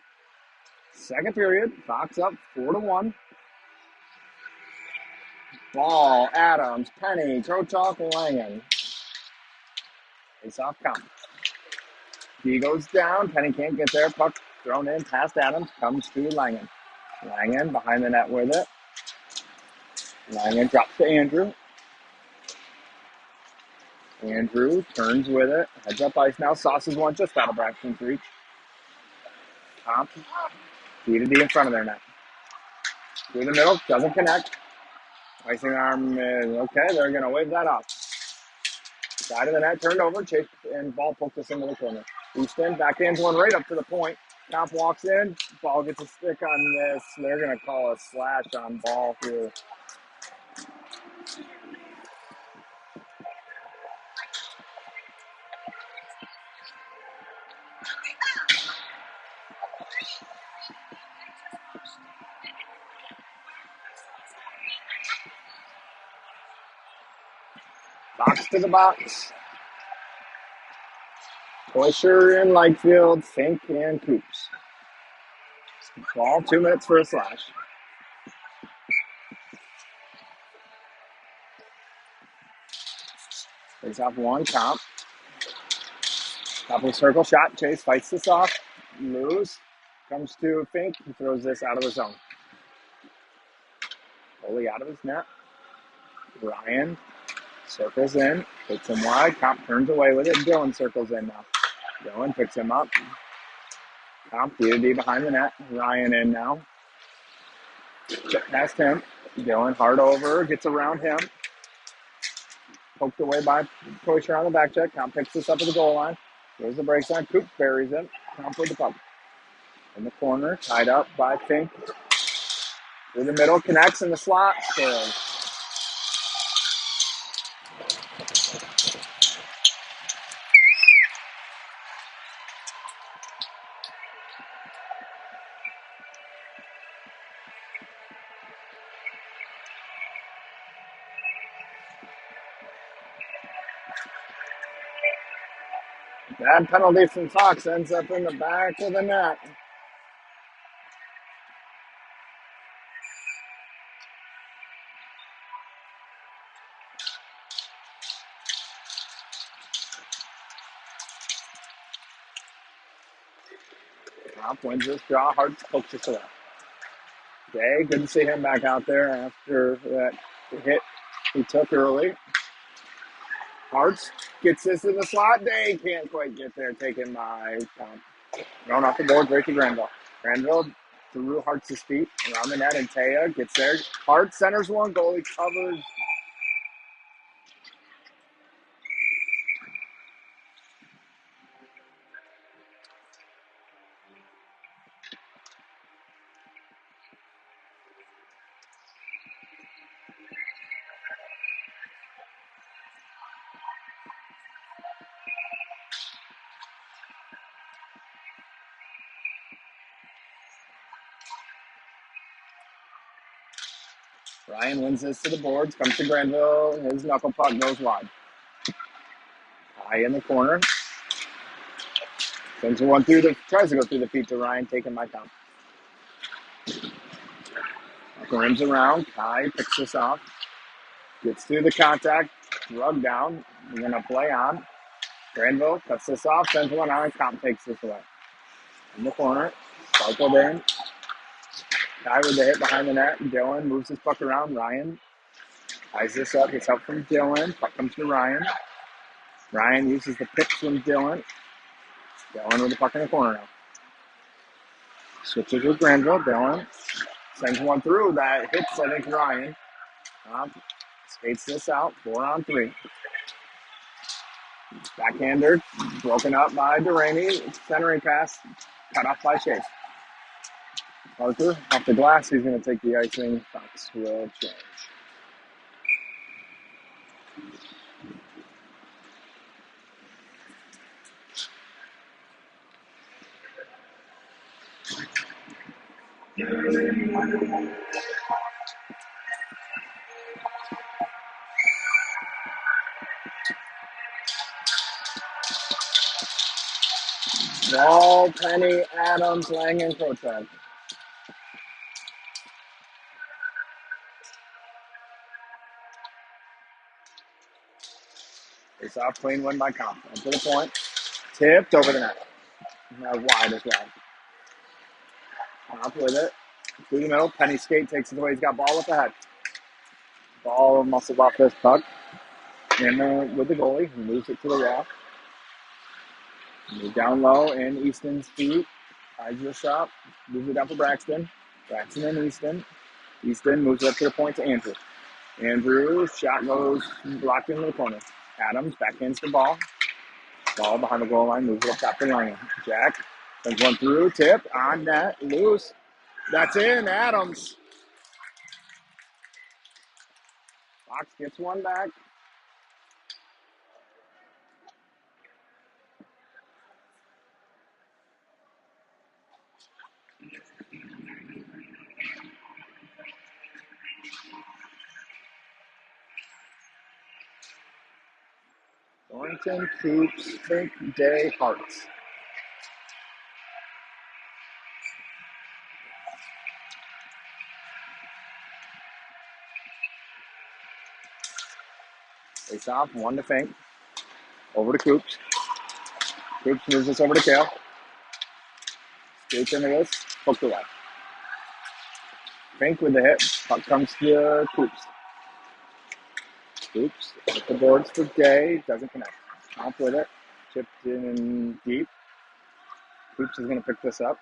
Second period. Fox up 4-1. Ball, Adams, Penny, Trochok, Langen. Face off count. D goes down. Penny can't get there. Puck thrown in past Adams. Comes to Langen. Langen behind the net with it. Langen drops to Andrew. Andrew turns with it. Heads up ice now. Sauces one just out of Braxton's reach. Top. D to D in front of their net. Through the middle. Doesn't connect. Icing arm is okay. They're going to wave that off. Side of the net turned over. Chase and ball poked us into the corner. Houston backhands one right up to the point. Comp walks in. Ball gets a stick on this. They're going to call a slash on ball here. Box to the box. Koisher in light field. Fink and Coops. Ball 2 minutes for a slash. Takes off one. Comp. Top of the circle shot. Chase fights this off. Moves. Comes to Fink. He throws this out of the zone. Goalie out of his net. Ryan circles in. Puts him wide. Comp turns away with it. Dylan circles in now. Dylan picks him up. Comp D behind the net. Ryan in now. Past him. Dylan hard over. Gets around him. Poked away by Koisher on the back check. Comp picks this up at the goal line. There's the break sign. Coop buries it. Comp with the puck. In the corner. Tied up by Fink. Through the middle. Connects in the slot. Scores. Bad penalty from Fox. Ends up in the back of the net. Comp wins this draw. Hart's pokes us away. Okay, good to see him back out there after that hit he took early. Hartz gets this in the slot. Day can't quite get there. Taken by thrown off the board right to Granville. Granville through Hart's feet around the net, and Taya gets there. Hart centers one. Goalie covers. Ryan wins this to the boards. Comes to Granville. His knuckle puck goes wide. High in the corner. Sends one through the. Tries to go through the feet to Ryan. Taken by Tom. Rims around. Kai picks this off. Gets through the contact. Rug down. We're going to play on. Granville cuts this off. Sends one on. Comp takes this away. In the corner. Sparkled in. Kai with the hit behind the net. Dylan moves his puck around. Ryan ties this up. Gets help from Dylan. Puck comes to Ryan. Ryan uses the pitch from Dylan. Dylan with the puck in the corner now. Switches with Granville. Dylan sends one through. That hits, I think, Ryan. Skates this out. 4-on-3. Backhander. Broken up by Delaney. Centering pass. Cut off by Chase. Parker off the glass. He's going to take the icing. Fox will change. Ball, Penny, Adams, Langen, Crochet. Face off, clean win by Comp. And to the point. Tipped over the net. Now wide as well. Comp with it. Through the middle. Penny skate takes it away. He's got ball up ahead. Ball muscles off this puck. And with the goalie, he moves it to the wall. Move down low, and Easton's feet. Hides the shot. Moves it down for Braxton. Braxton and Easton. Easton moves it up to the point to Andrew. Andrew's shot goes blocked into the corner. Adams backhands the ball. Ball behind the goal line, moves it up top to Langen. Jack sends one through, tip, on net, loose. That's in, Adams. Fox gets one back. Thornton keeps Fink Day Hearts. Face off, one to Fink. Over to Coops. Coops moves this over to Kale. Skates into this, hooked away. Fink with the hit. Puck comes to Coops. Coops at the boards for Day. Doesn't connect. Off with it. Chipped in deep. Coops is going to pick this up.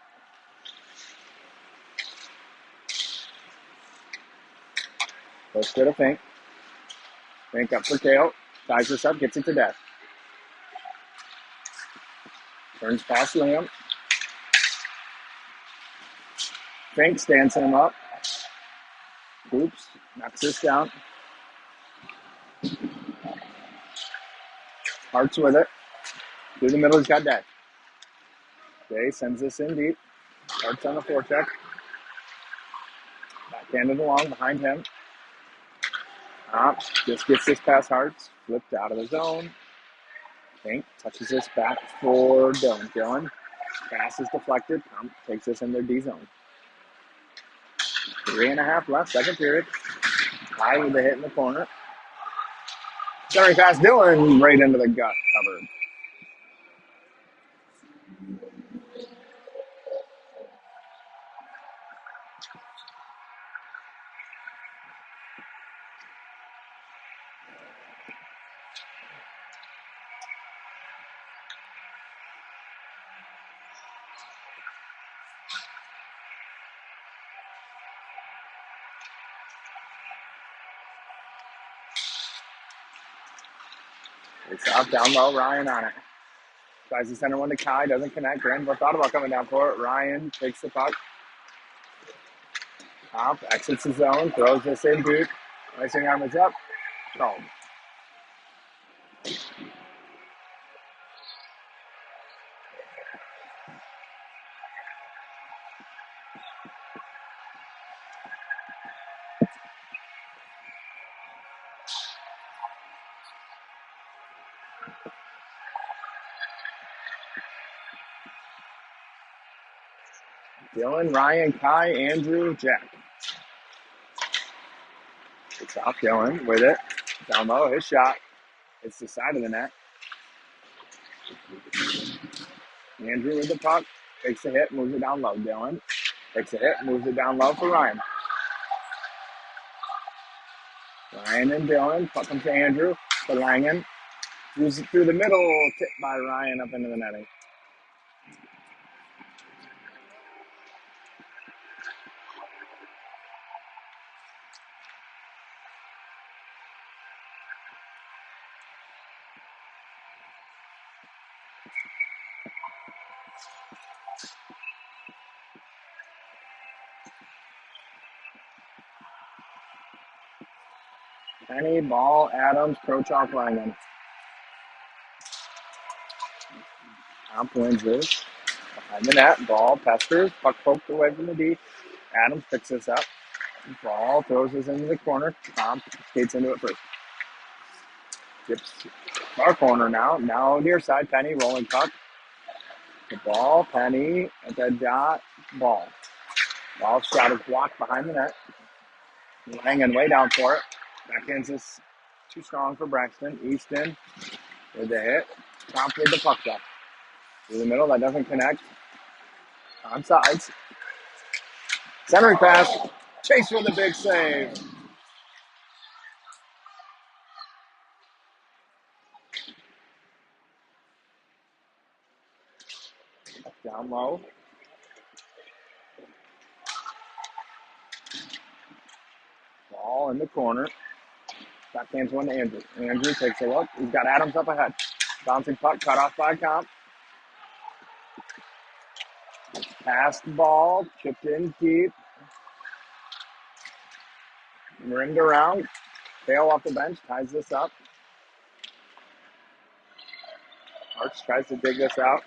Goes to Fink. Fink up for Kale. Ties this up. Gets it to death. Turns past Liam. Fink stands him up. Coops knocks this down. Hearts with it. Through the middle, he's got Day. Day sends this in deep. Hearts on the forecheck. Backhanded along behind him. Just gets this past Hearts. Flipped out of the zone. Fink touches this back for Dylan. Dylan. Pass is deflected. Takes this in their D zone. 3.5 left, second period. High with the hit in the corner. Centering pass, Dylan right into the gut, covered. It's out down low, Ryan on it. Tries to center one to Kai, doesn't connect. Granville thought about coming down for it. Ryan takes the puck. Top, exits the zone, throws this in deep. Icing arm is up. Home. Dylan, Ryan, Kai, Andrew, Jack. It's off Dylan with it. Down low, his shot. It's the side of the net. Andrew with the puck. Takes the hit, moves it down low. Dylan takes a hit, moves it down low for Ryan. Ryan and Dylan. Puck comes to Andrew for Langen. Moves it through the middle. Tipped by Ryan up into the netting. Penny, Ball, Adams, Krochok, Langen. Comp wins this. Behind the net, Ball, pesters, puck poked away from the D. Adams picks this up. Ball throws this into the corner. Comp skates into it first. Tips our corner now. Now near side, Penny, rolling puck. The ball, Penny at the dot, ball. Ball shot is blocked behind the net. Langan way down for it. Backhands is too strong for Braxton. Easton with the hit. Comp with the puck up. Through the middle, that doesn't connect. On sides. Centering pass. Chase with a big save. Down low. Ball in the corner. Backhands one to Andrew. Andrew takes a look. He's got Adams up ahead. Bouncing puck, cut off by Comp. Passed the ball, chipped in deep. Ringed around. Tail off the bench, ties this up. Arch tries to dig this out.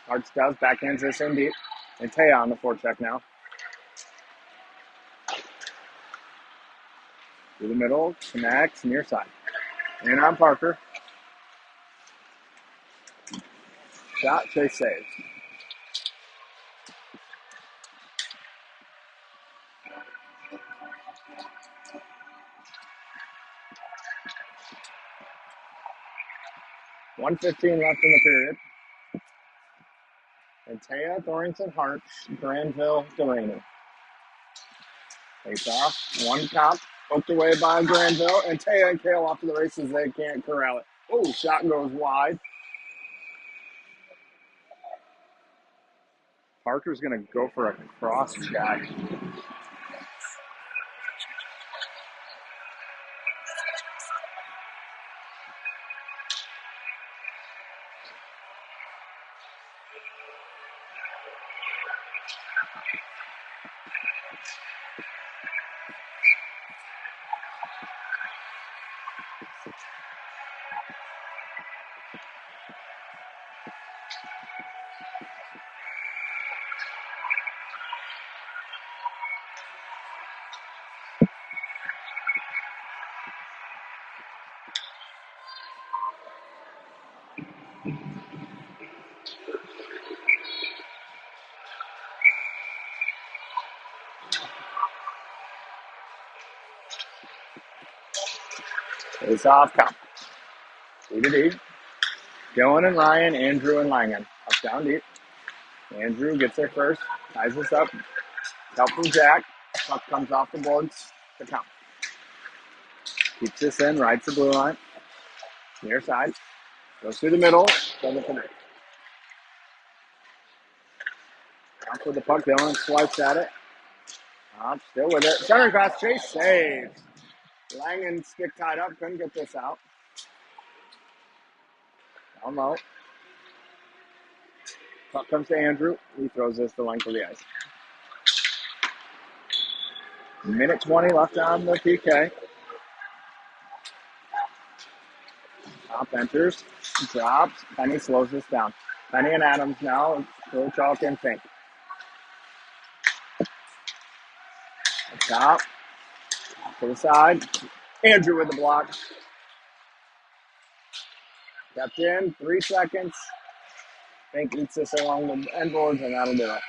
Arch does, backhands this in deep. And Taya on the forecheck now. Through the middle, connects, near side. In on Parker. Shot, Chase saves. .115 left in the period. And Taya, Thornton, Harts, Granville, Delaney. Face off, one Comp, poked away by Granville, and Taya and Kale off to the races. They can't corral it. Oh, shot goes wide. Parker's going to go for a cross check. Face off, Comp. D to D. Dylan and Ryan, Andrew and Langan. Up down deep. Andrew gets there first. Ties this up. Help from Jack. Puck comes off the boards to Comp. Keeps this in, rides the blue line. Near side. Goes through the middle. Doesn't connect. Comp with the puck. Dylan swipes at it. Comp still with it. Center pass. Chase saves. Langan stick tied up. Couldn't get this out. Down low. Puck comes to Andrew. He throws this the length of the ice. Minute 20 left on the PK. Top enters, drops. Penny slows this down. Penny and Adams now. Throw chalk and Fink. Up top. To the side. Andrew with the block. Kept in. 3 seconds. Fink eats this along the end boards, and that'll do it.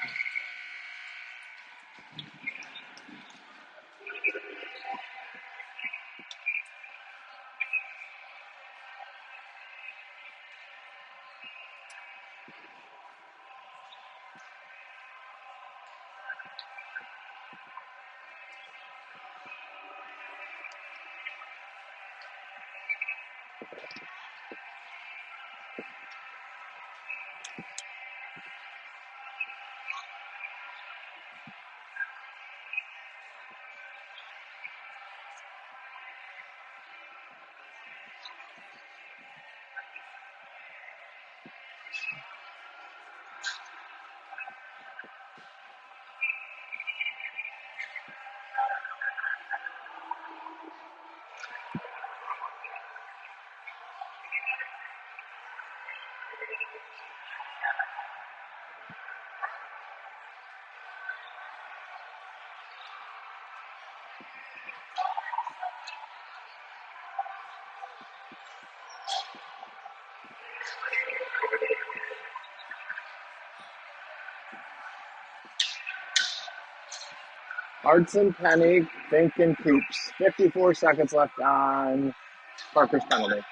Hearts and Penny, Fink and Coops. 54 seconds left on Parker's penalty.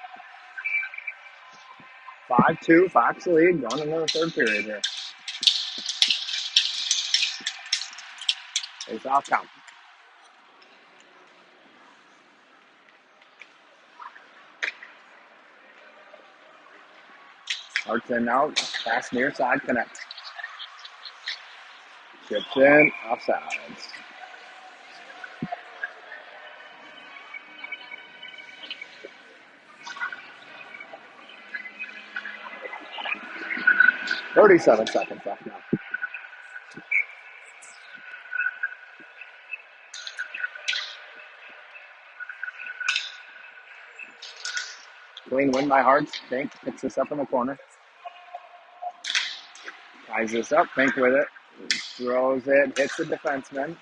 5-2, Fox lead, going into the third period here. Face off count. Hearts in now, pass near side, connects. Chips in, offsides. "37 seconds left now. Clean win by Hearts. Fink picks this up in the corner. Ties this up. Fink with it. Throws it. Hits the defenseman.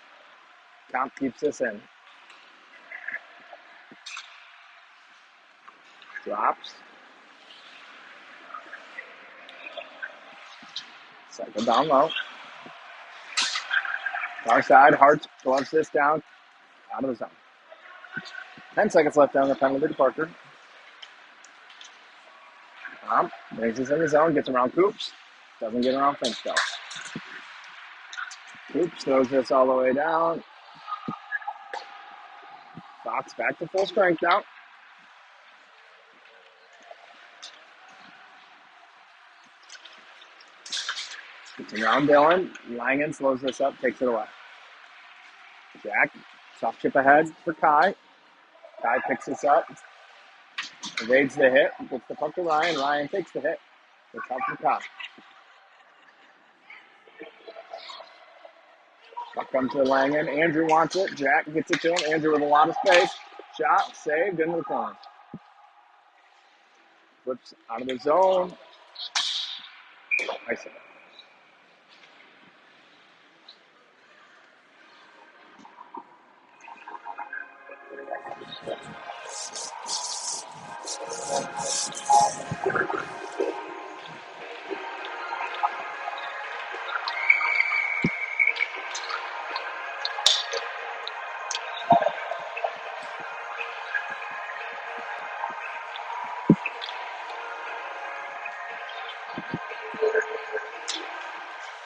Comp keeps this in. Drops. Cycle down low. Far side. Hearts gloves this down. Out of the zone. 10 seconds left down the penalty to Parker. Comp brings this in the zone. Gets around Coops. Doesn't get around Fink though. Coops throws this all the way down. Fox back to full strength now. Gets around Dylan. Langen slows this up, takes it away. Jack, soft chip ahead for Kai. Kai picks this up. Evades the hit. Gets the puck to Ryan. Ryan takes the hit. It's out for Kai. Puck comes to Langen. Andrew wants it. Jack gets it to him. Andrew with a lot of space. Shot, saved, into the corner. Flips out of the zone. Nice.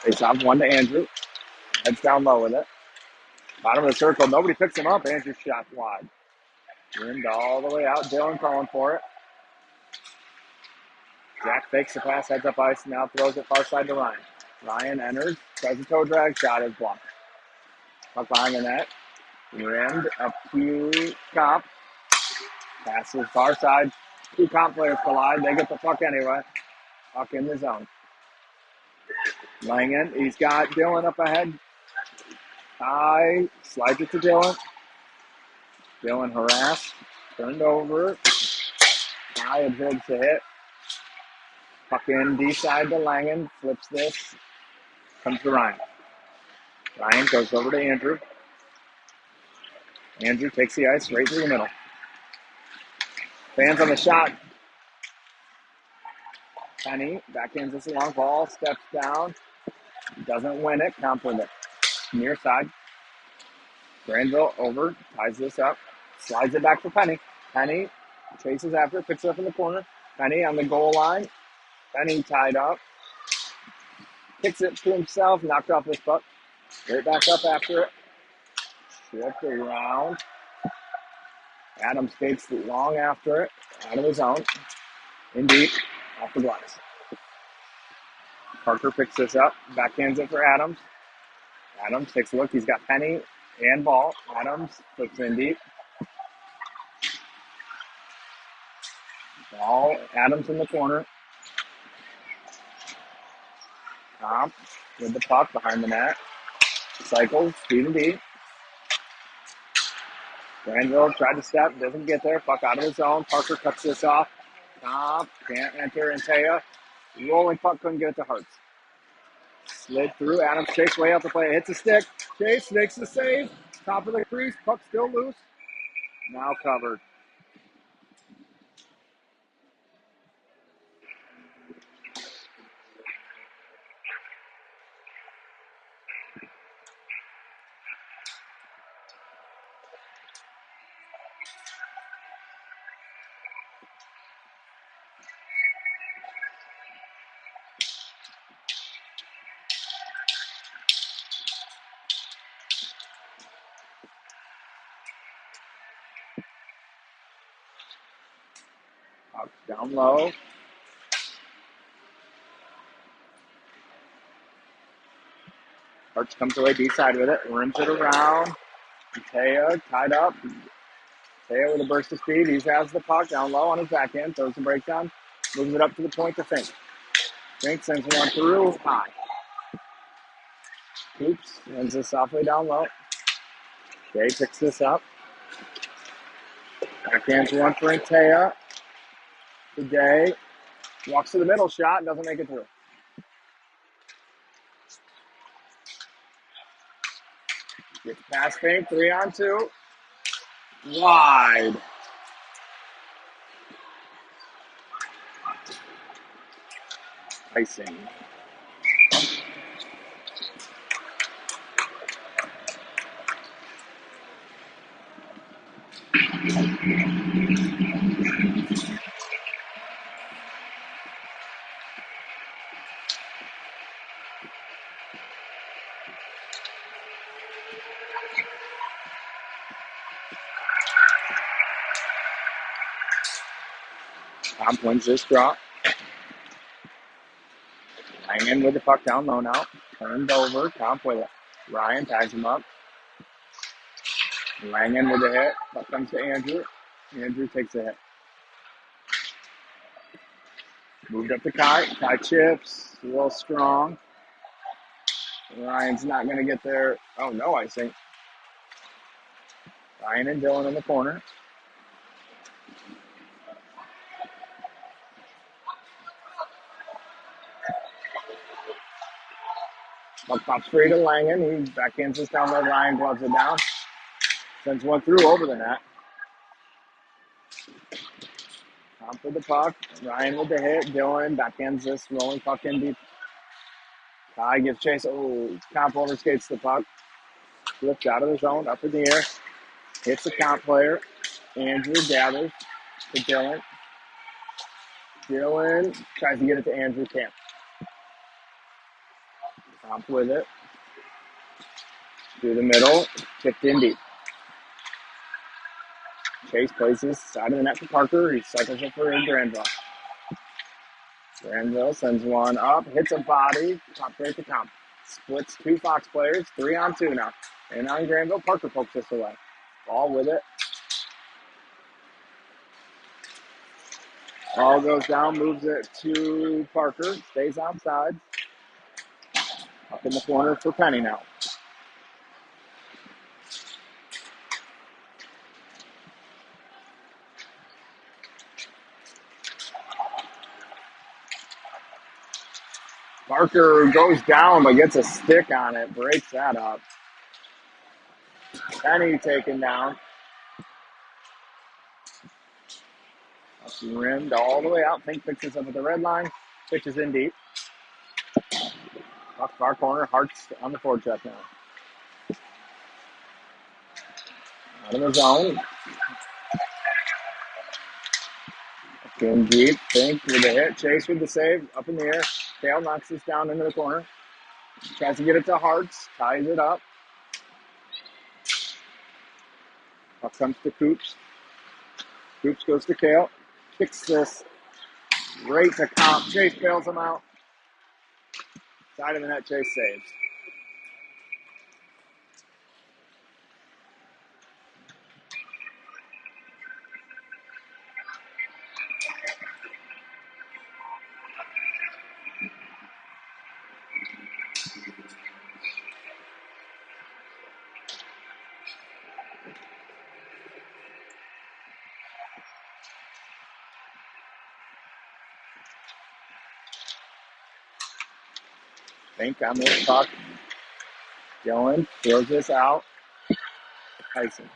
Face off one to Andrew. Heads down low with it. Bottom of the circle. Nobody picks him up. Andrew shot wide. Rimmed all the way out. Dylan calling for it. Jack fakes the pass, heads up ice, now throws it far side to Ryan. Ryan enters, tries a toe drag, shot is blocked. Puck behind the net. Rimmed up to Comp. Passes far side. Two Comp players collide. They get the puck anyway. Puck in the zone. Langen, he's got Dylan up ahead. Ty slides it to Dylan. Dylan harassed. Turned over. Ty absorbs the hit. Puck in D side to Langen. Flips this. Comes to Ryan. Ryan goes over to Andrew. Andrew takes the ice right through the middle. Fans on the shot. Penny backhands this long ball, steps down, doesn't win it, Comp with it. Near side. Granville over, ties this up, slides it back for Penny. Penny chases after, picks it up in the corner. Penny on the goal line. Penny tied up. Kicks it to himself, knocked off his puck. Right back up after it. Stripped around. Adams takes it long after it, out of the zone. In deep, off the glass. Parker picks this up, backhands it for Adams. Adams takes a look. He's got Penny and ball. Adams flips in deep. Ball. Adams in the corner. Comp with the puck behind the net. Cycles, speed and deep. Granville tried to step, doesn't get there. Puck out of the zone. Parker cuts this off. Comp can't enter. And Taya, rolling puck, couldn't get it to Hearts. Slid through. Adams Chase way out the play. Hits a stick. Chase makes the save. Top of the crease. Puck still loose. Now covered. Puck down low. Arch comes away D-side with it, rims it around. Taya tied up. Taya with a burst of speed. He has the puck down low on his backhand, throws the breakdown, moves it up to the point to Fink. Fink sends one through, high. Oops, ends this softly down low. Jay picks this up. Backhands one for Taya. Today walks to the middle shot, doesn't make it through. Gets past Fink, 3-on-2. Wide. Icing. Comp wins this draw. Langen with the puck down low now. Turned over. Comp with it. Ryan tags him up. Langen with the hit. Puck comes to Andrew. Andrew takes a hit. Moved up to Kai. Kai chips. A little strong. Ryan's not going to get there. Oh, no, I think. Ryan and Dylan in the corner. Puck pops free to Langen. He backhands this down low. Ryan gloves it down. Sends one through over the net. Comp with the puck. Ryan with the hit. Dylan backhands this. Rolling puck in deep. Kai gives chase. Oh, Comp overskates the puck. Flips out of the zone. Up in the air. Hits the Comp player. Andrew gathers to Dylan. Dylan tries to get it to Andrew Camp. Comp with it. Through the middle. Tipped in deep. Chase places side of the net for Parker. He cycles it for Granville. Granville sends one up. Hits a body. Top right to Comp. Splits two Fox players. 3-on-2 now. And on Granville, Parker pokes this away. Ball with it. Ball goes down, moves it to Parker. Stays outside. Up in the corner for Penny now. Parker goes down but gets a stick on it. Breaks that up. Penny taken down. Up the rim, all the way out. Fink picks this up at the red line. Pitches in deep. Off far corner. Hart's on the forecheck now. Out of the zone. In deep. Fink with the hit. Chase with the save. Up in the air. Kale knocks this down into the corner. Tries to get it to Hart's. Ties it up. Up comes to Coops. Coops goes to Kale. Kicks this right to Comp. Chase bails him out. Side of the net. Chase saves. Fink on this puck. Dylan throws this out. Tyson.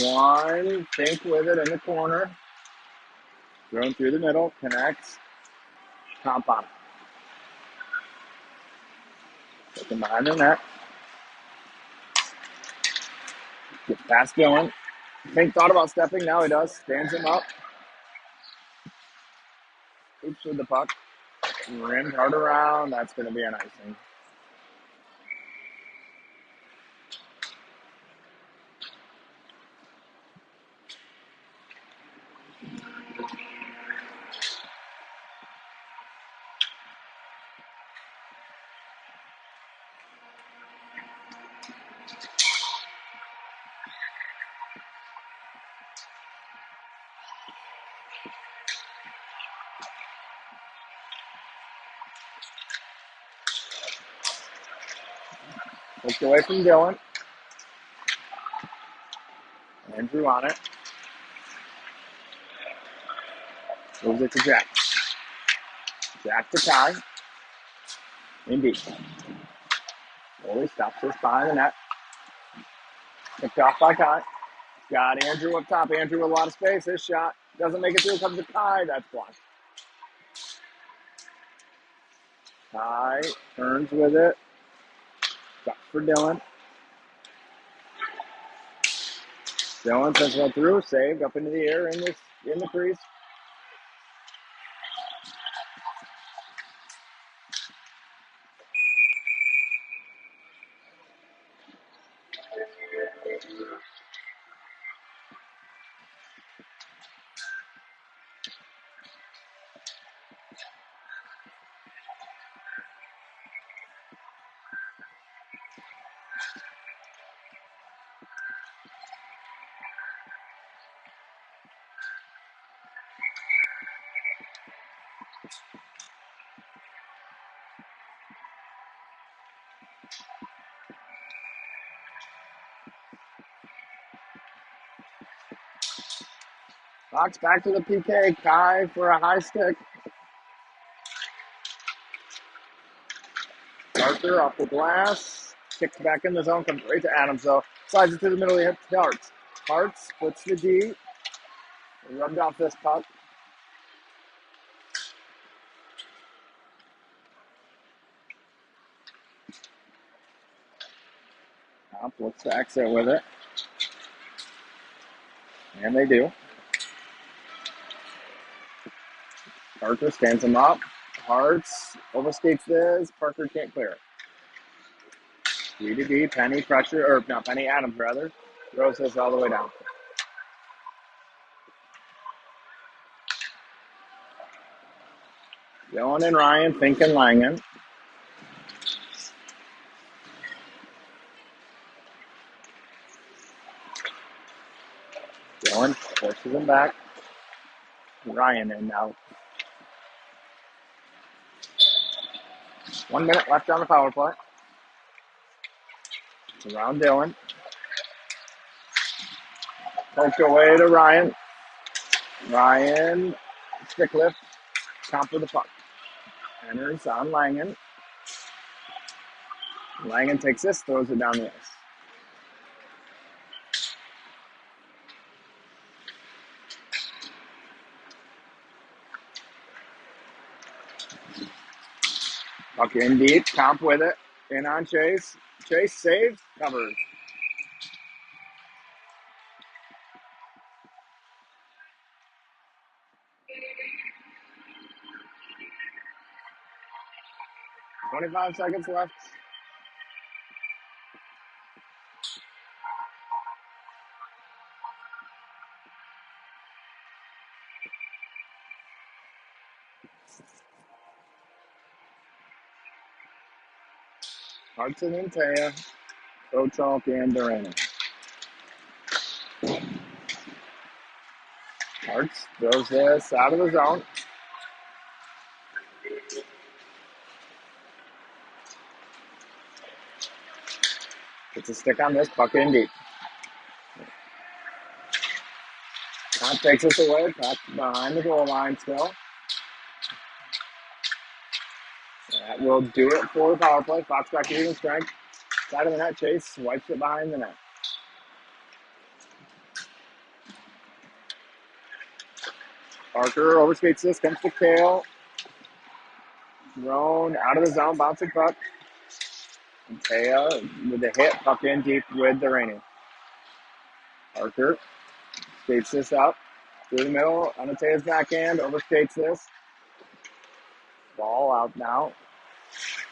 One. Fink with it in the corner. Thrown through the middle. Connects. Comp on it. From behind the net. Gets past Dylan. Fink thought about stepping. Now he does. Stands him up. Oops with the puck. Rimmed hard around. That's going to be an icing. Looked away from Dylan. Andrew on it. Moves it to Jack. Jack to Kai. Indeed. Goalie stops this behind the net. Picked off by Kai. Got Andrew up top. Andrew with a lot of space. His shot doesn't make it through. Comes to Kai. That's blocked. Kai turns with it. Stops for Dylan. Dylan sends one through. Saved up into the air in the crease. Fox back to the PK. Kai for a high stick. Arthur off the glass. Kicks back in the zone. Comes right to Adams, though. Slides it to the middle. He hits Hartz. Hartz splits the D. Rubbed off this puck. Top looks to exit with it. And they do. Parker stands him up. Hartz overskates this. Parker can't clear it. D to D. Penny pressure, or not Penny, Adams rather. Throws this all the way down. Dylan and Ryan, Fink and Langen. Dylan forces him back. Ryan in now. 1 minute left on the power play. Around Dylan. Poked away to Ryan. Ryan, stick lift, top of the puck. Enters on Langen. Langen takes this, throws it down the ice. Puck in deep, Comp with it. In on Chase. Chase saves, covers. "25 seconds left. Hudson and Taya, Kochalk and Durant. Hartz throws this out of the zone. Gets a stick on this, puck in deep. Comp takes this away, puck behind the goal line still. That will do it for the power play. Fox back to even strength. Side of the net, Chase wipes it behind the net. Parker overskates this, comes to Kale. Thrown out of the zone, bouncing puck. And Taya with a hit, puck in deep with the Rainy. Parker skates this up through the middle, on Taya's backhand, overskates this. Ball out now,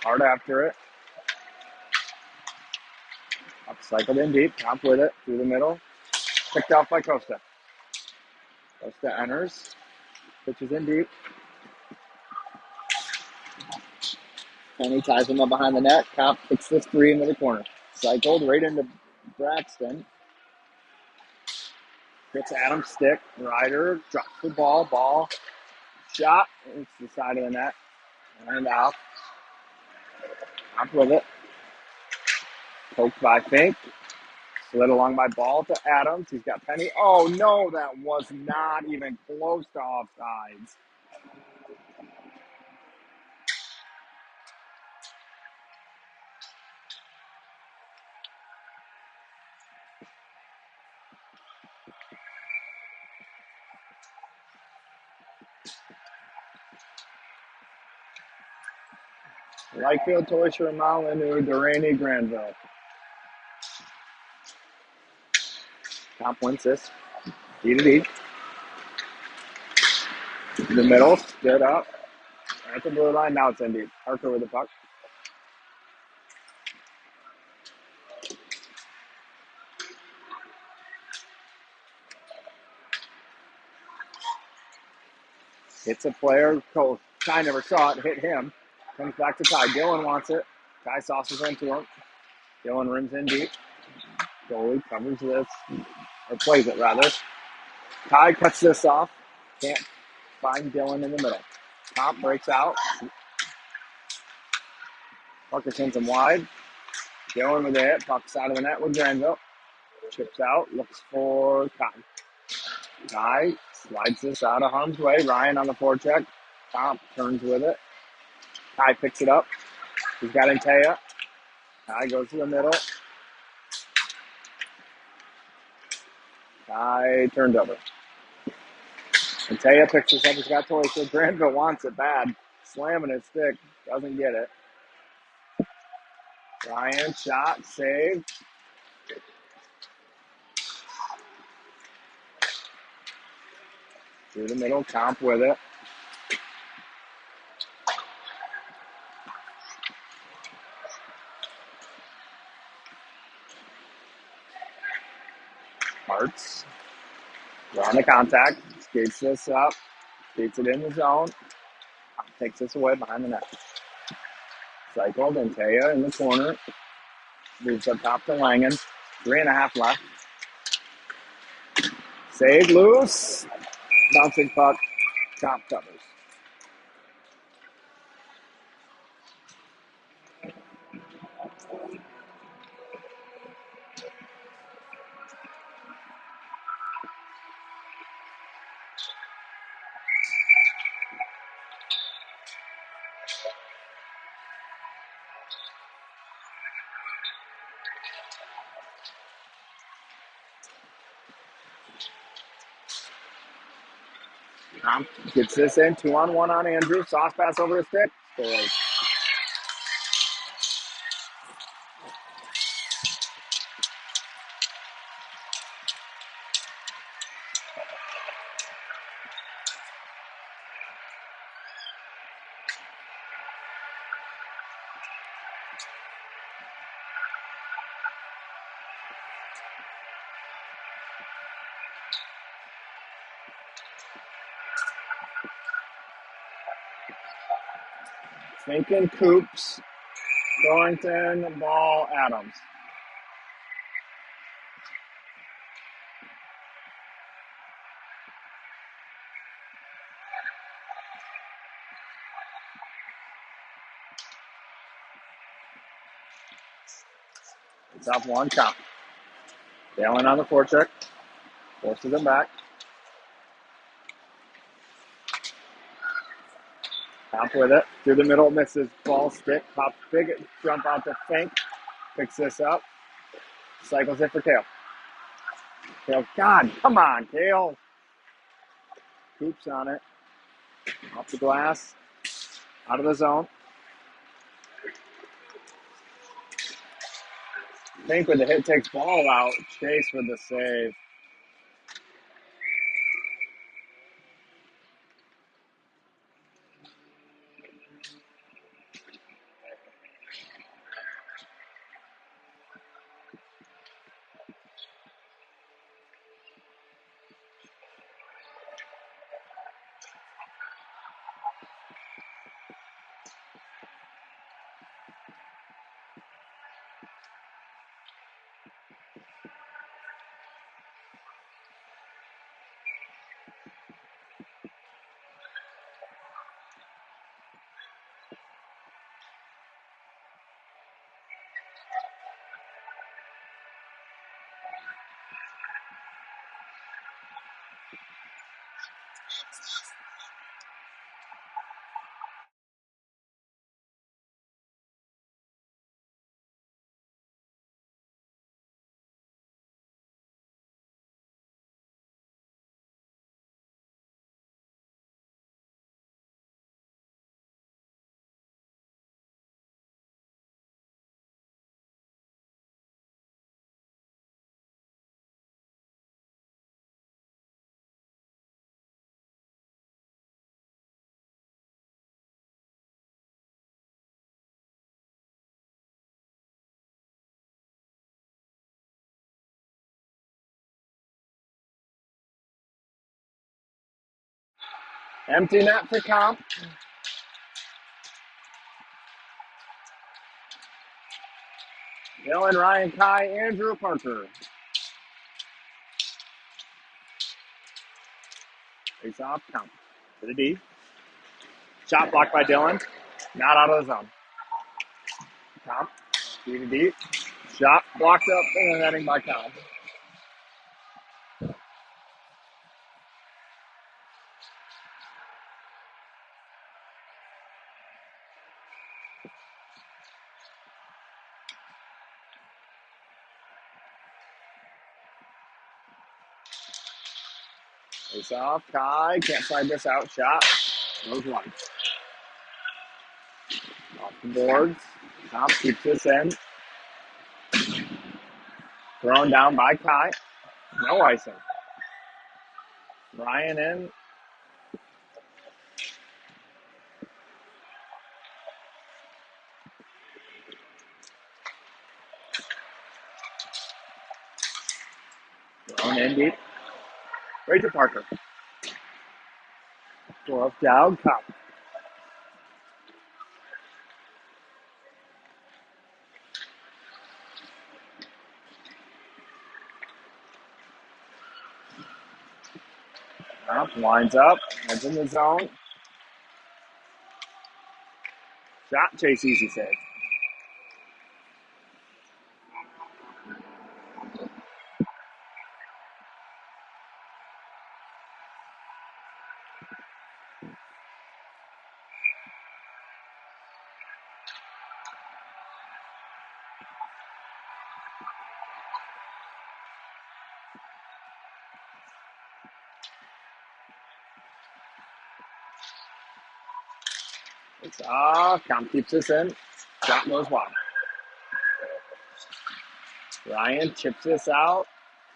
hard after it. Up cycled in deep, Comp with it, through the middle. Picked off by Costa. Costa enters, pitches in deep. Penny ties him up behind the net. Comp kicks this three into the corner. Cycled right into Braxton. Gets Adam's stick. Ryder drops the ball. Ball shot. It's the side of the net. And out. Comp with it. Poked by Fink. Slid along by Ball to Adams. He's got Penny. Oh, no, that was not even close to offsides. Lightfield, Toysher, Malinu, Duraney, Granville. Comp wins this. D to D. In the middle, stood up. At the blue line, now it's in deep. Parker with the puck. Hits a player. Cole Ty never saw it. Hit him. Comes back to Ty. Dylan wants it. Ty sauces into him. Dylan rims in deep. Goalie covers this, or plays it rather. Ty cuts this off. Can't find Dylan in the middle. Top breaks out. Parker sends him wide. Dylan with a hit. Puck side of the net with Granville. Chips out. Looks for Ty. Ty slides this out of harm's way. Ryan on the forecheck. Top turns with it. Ty picks it up. He's got Antea. Ty goes to the middle. Ty turned over. Antea picks this up. He's got toys. So Granville wants it bad. Slamming his stick. Doesn't get it. Ryan shot. Save. Through the middle. Comp with it. Hearts. We're on the contact. Skates this up. Skates it in the zone. Takes this away behind the net. Cycled. Antea in the corner. Moves up top to Langen. 3.5 left. Save loose. Bouncing puck. Top covers. Comp gets this in. 2-on-1 on Andrew. Sauce pass over the stick. Scores. Thinking Coops. Thornton. Ball. Adams. It's up one. Comp. Dalen on the forecheck. Forces him back. Comp with it. Through the middle. Misses. Ball stick. Pop big. Jump out to Fink. Picks this up. Cycles it for Kale. Kale. God, come on, Kale. Coops on it. Off the glass. Out of the zone. Fink with the hit takes ball out. Chase with the save. Empty net for Comp. Dylan, Ryan, Kai, Andrew, Parker. Face off, Comp. To the D. Shot blocked by Dylan. Not out of the zone. Comp. D to D. Shot blocked up and then netting by Comp. Face off, Kai. Can't slide this out. Shot. Goes one. Off the boards. Comp keeps this in. Thrown down by Kai. No icing. Ryan in. Thrown in deep. Right to Parker. Glove down. Comp. Comp winds up. Heads in the zone. Shot. Chase easy save. It's off. Comp keeps this in. Shot goes wide. Ryan chips this out.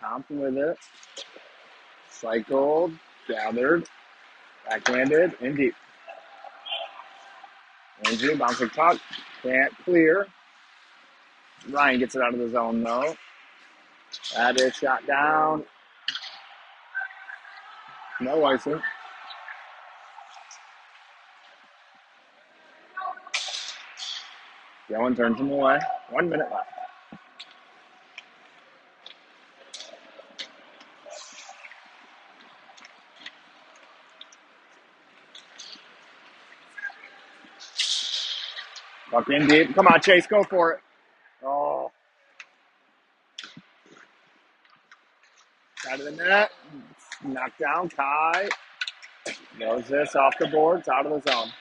Comp with it. Cycled. Gathered. Backhanded. In deep. Andrew bouncing puck. Can't clear. Ryan gets it out of the zone though. That is shot down. No icing. Dylan turns him away. 1 minute left. Puck in deep. Come on, Chase. Go for it. Oh. Out of the net. Knocked down. Kai. Knows this off the boards. Out of the zone.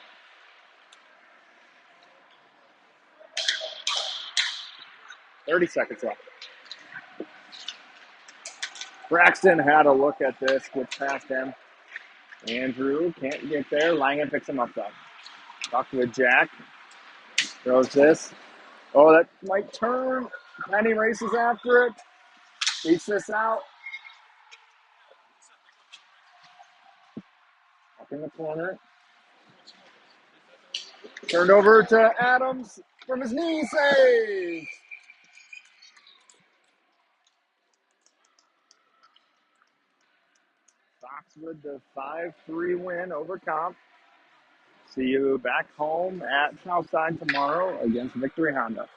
30 seconds left. Braxton had a look at this. Gets past him. Andrew can't get there. Langen picks him up though. Talk with Jack. Throws this. Oh, that might turn. Penny races after it. Beats this out. Up in the corner. Turned over to Adams from his knee. Save. Sox with the 5-3 win over Comp. See you back home at Southside tomorrow against Victory Honda.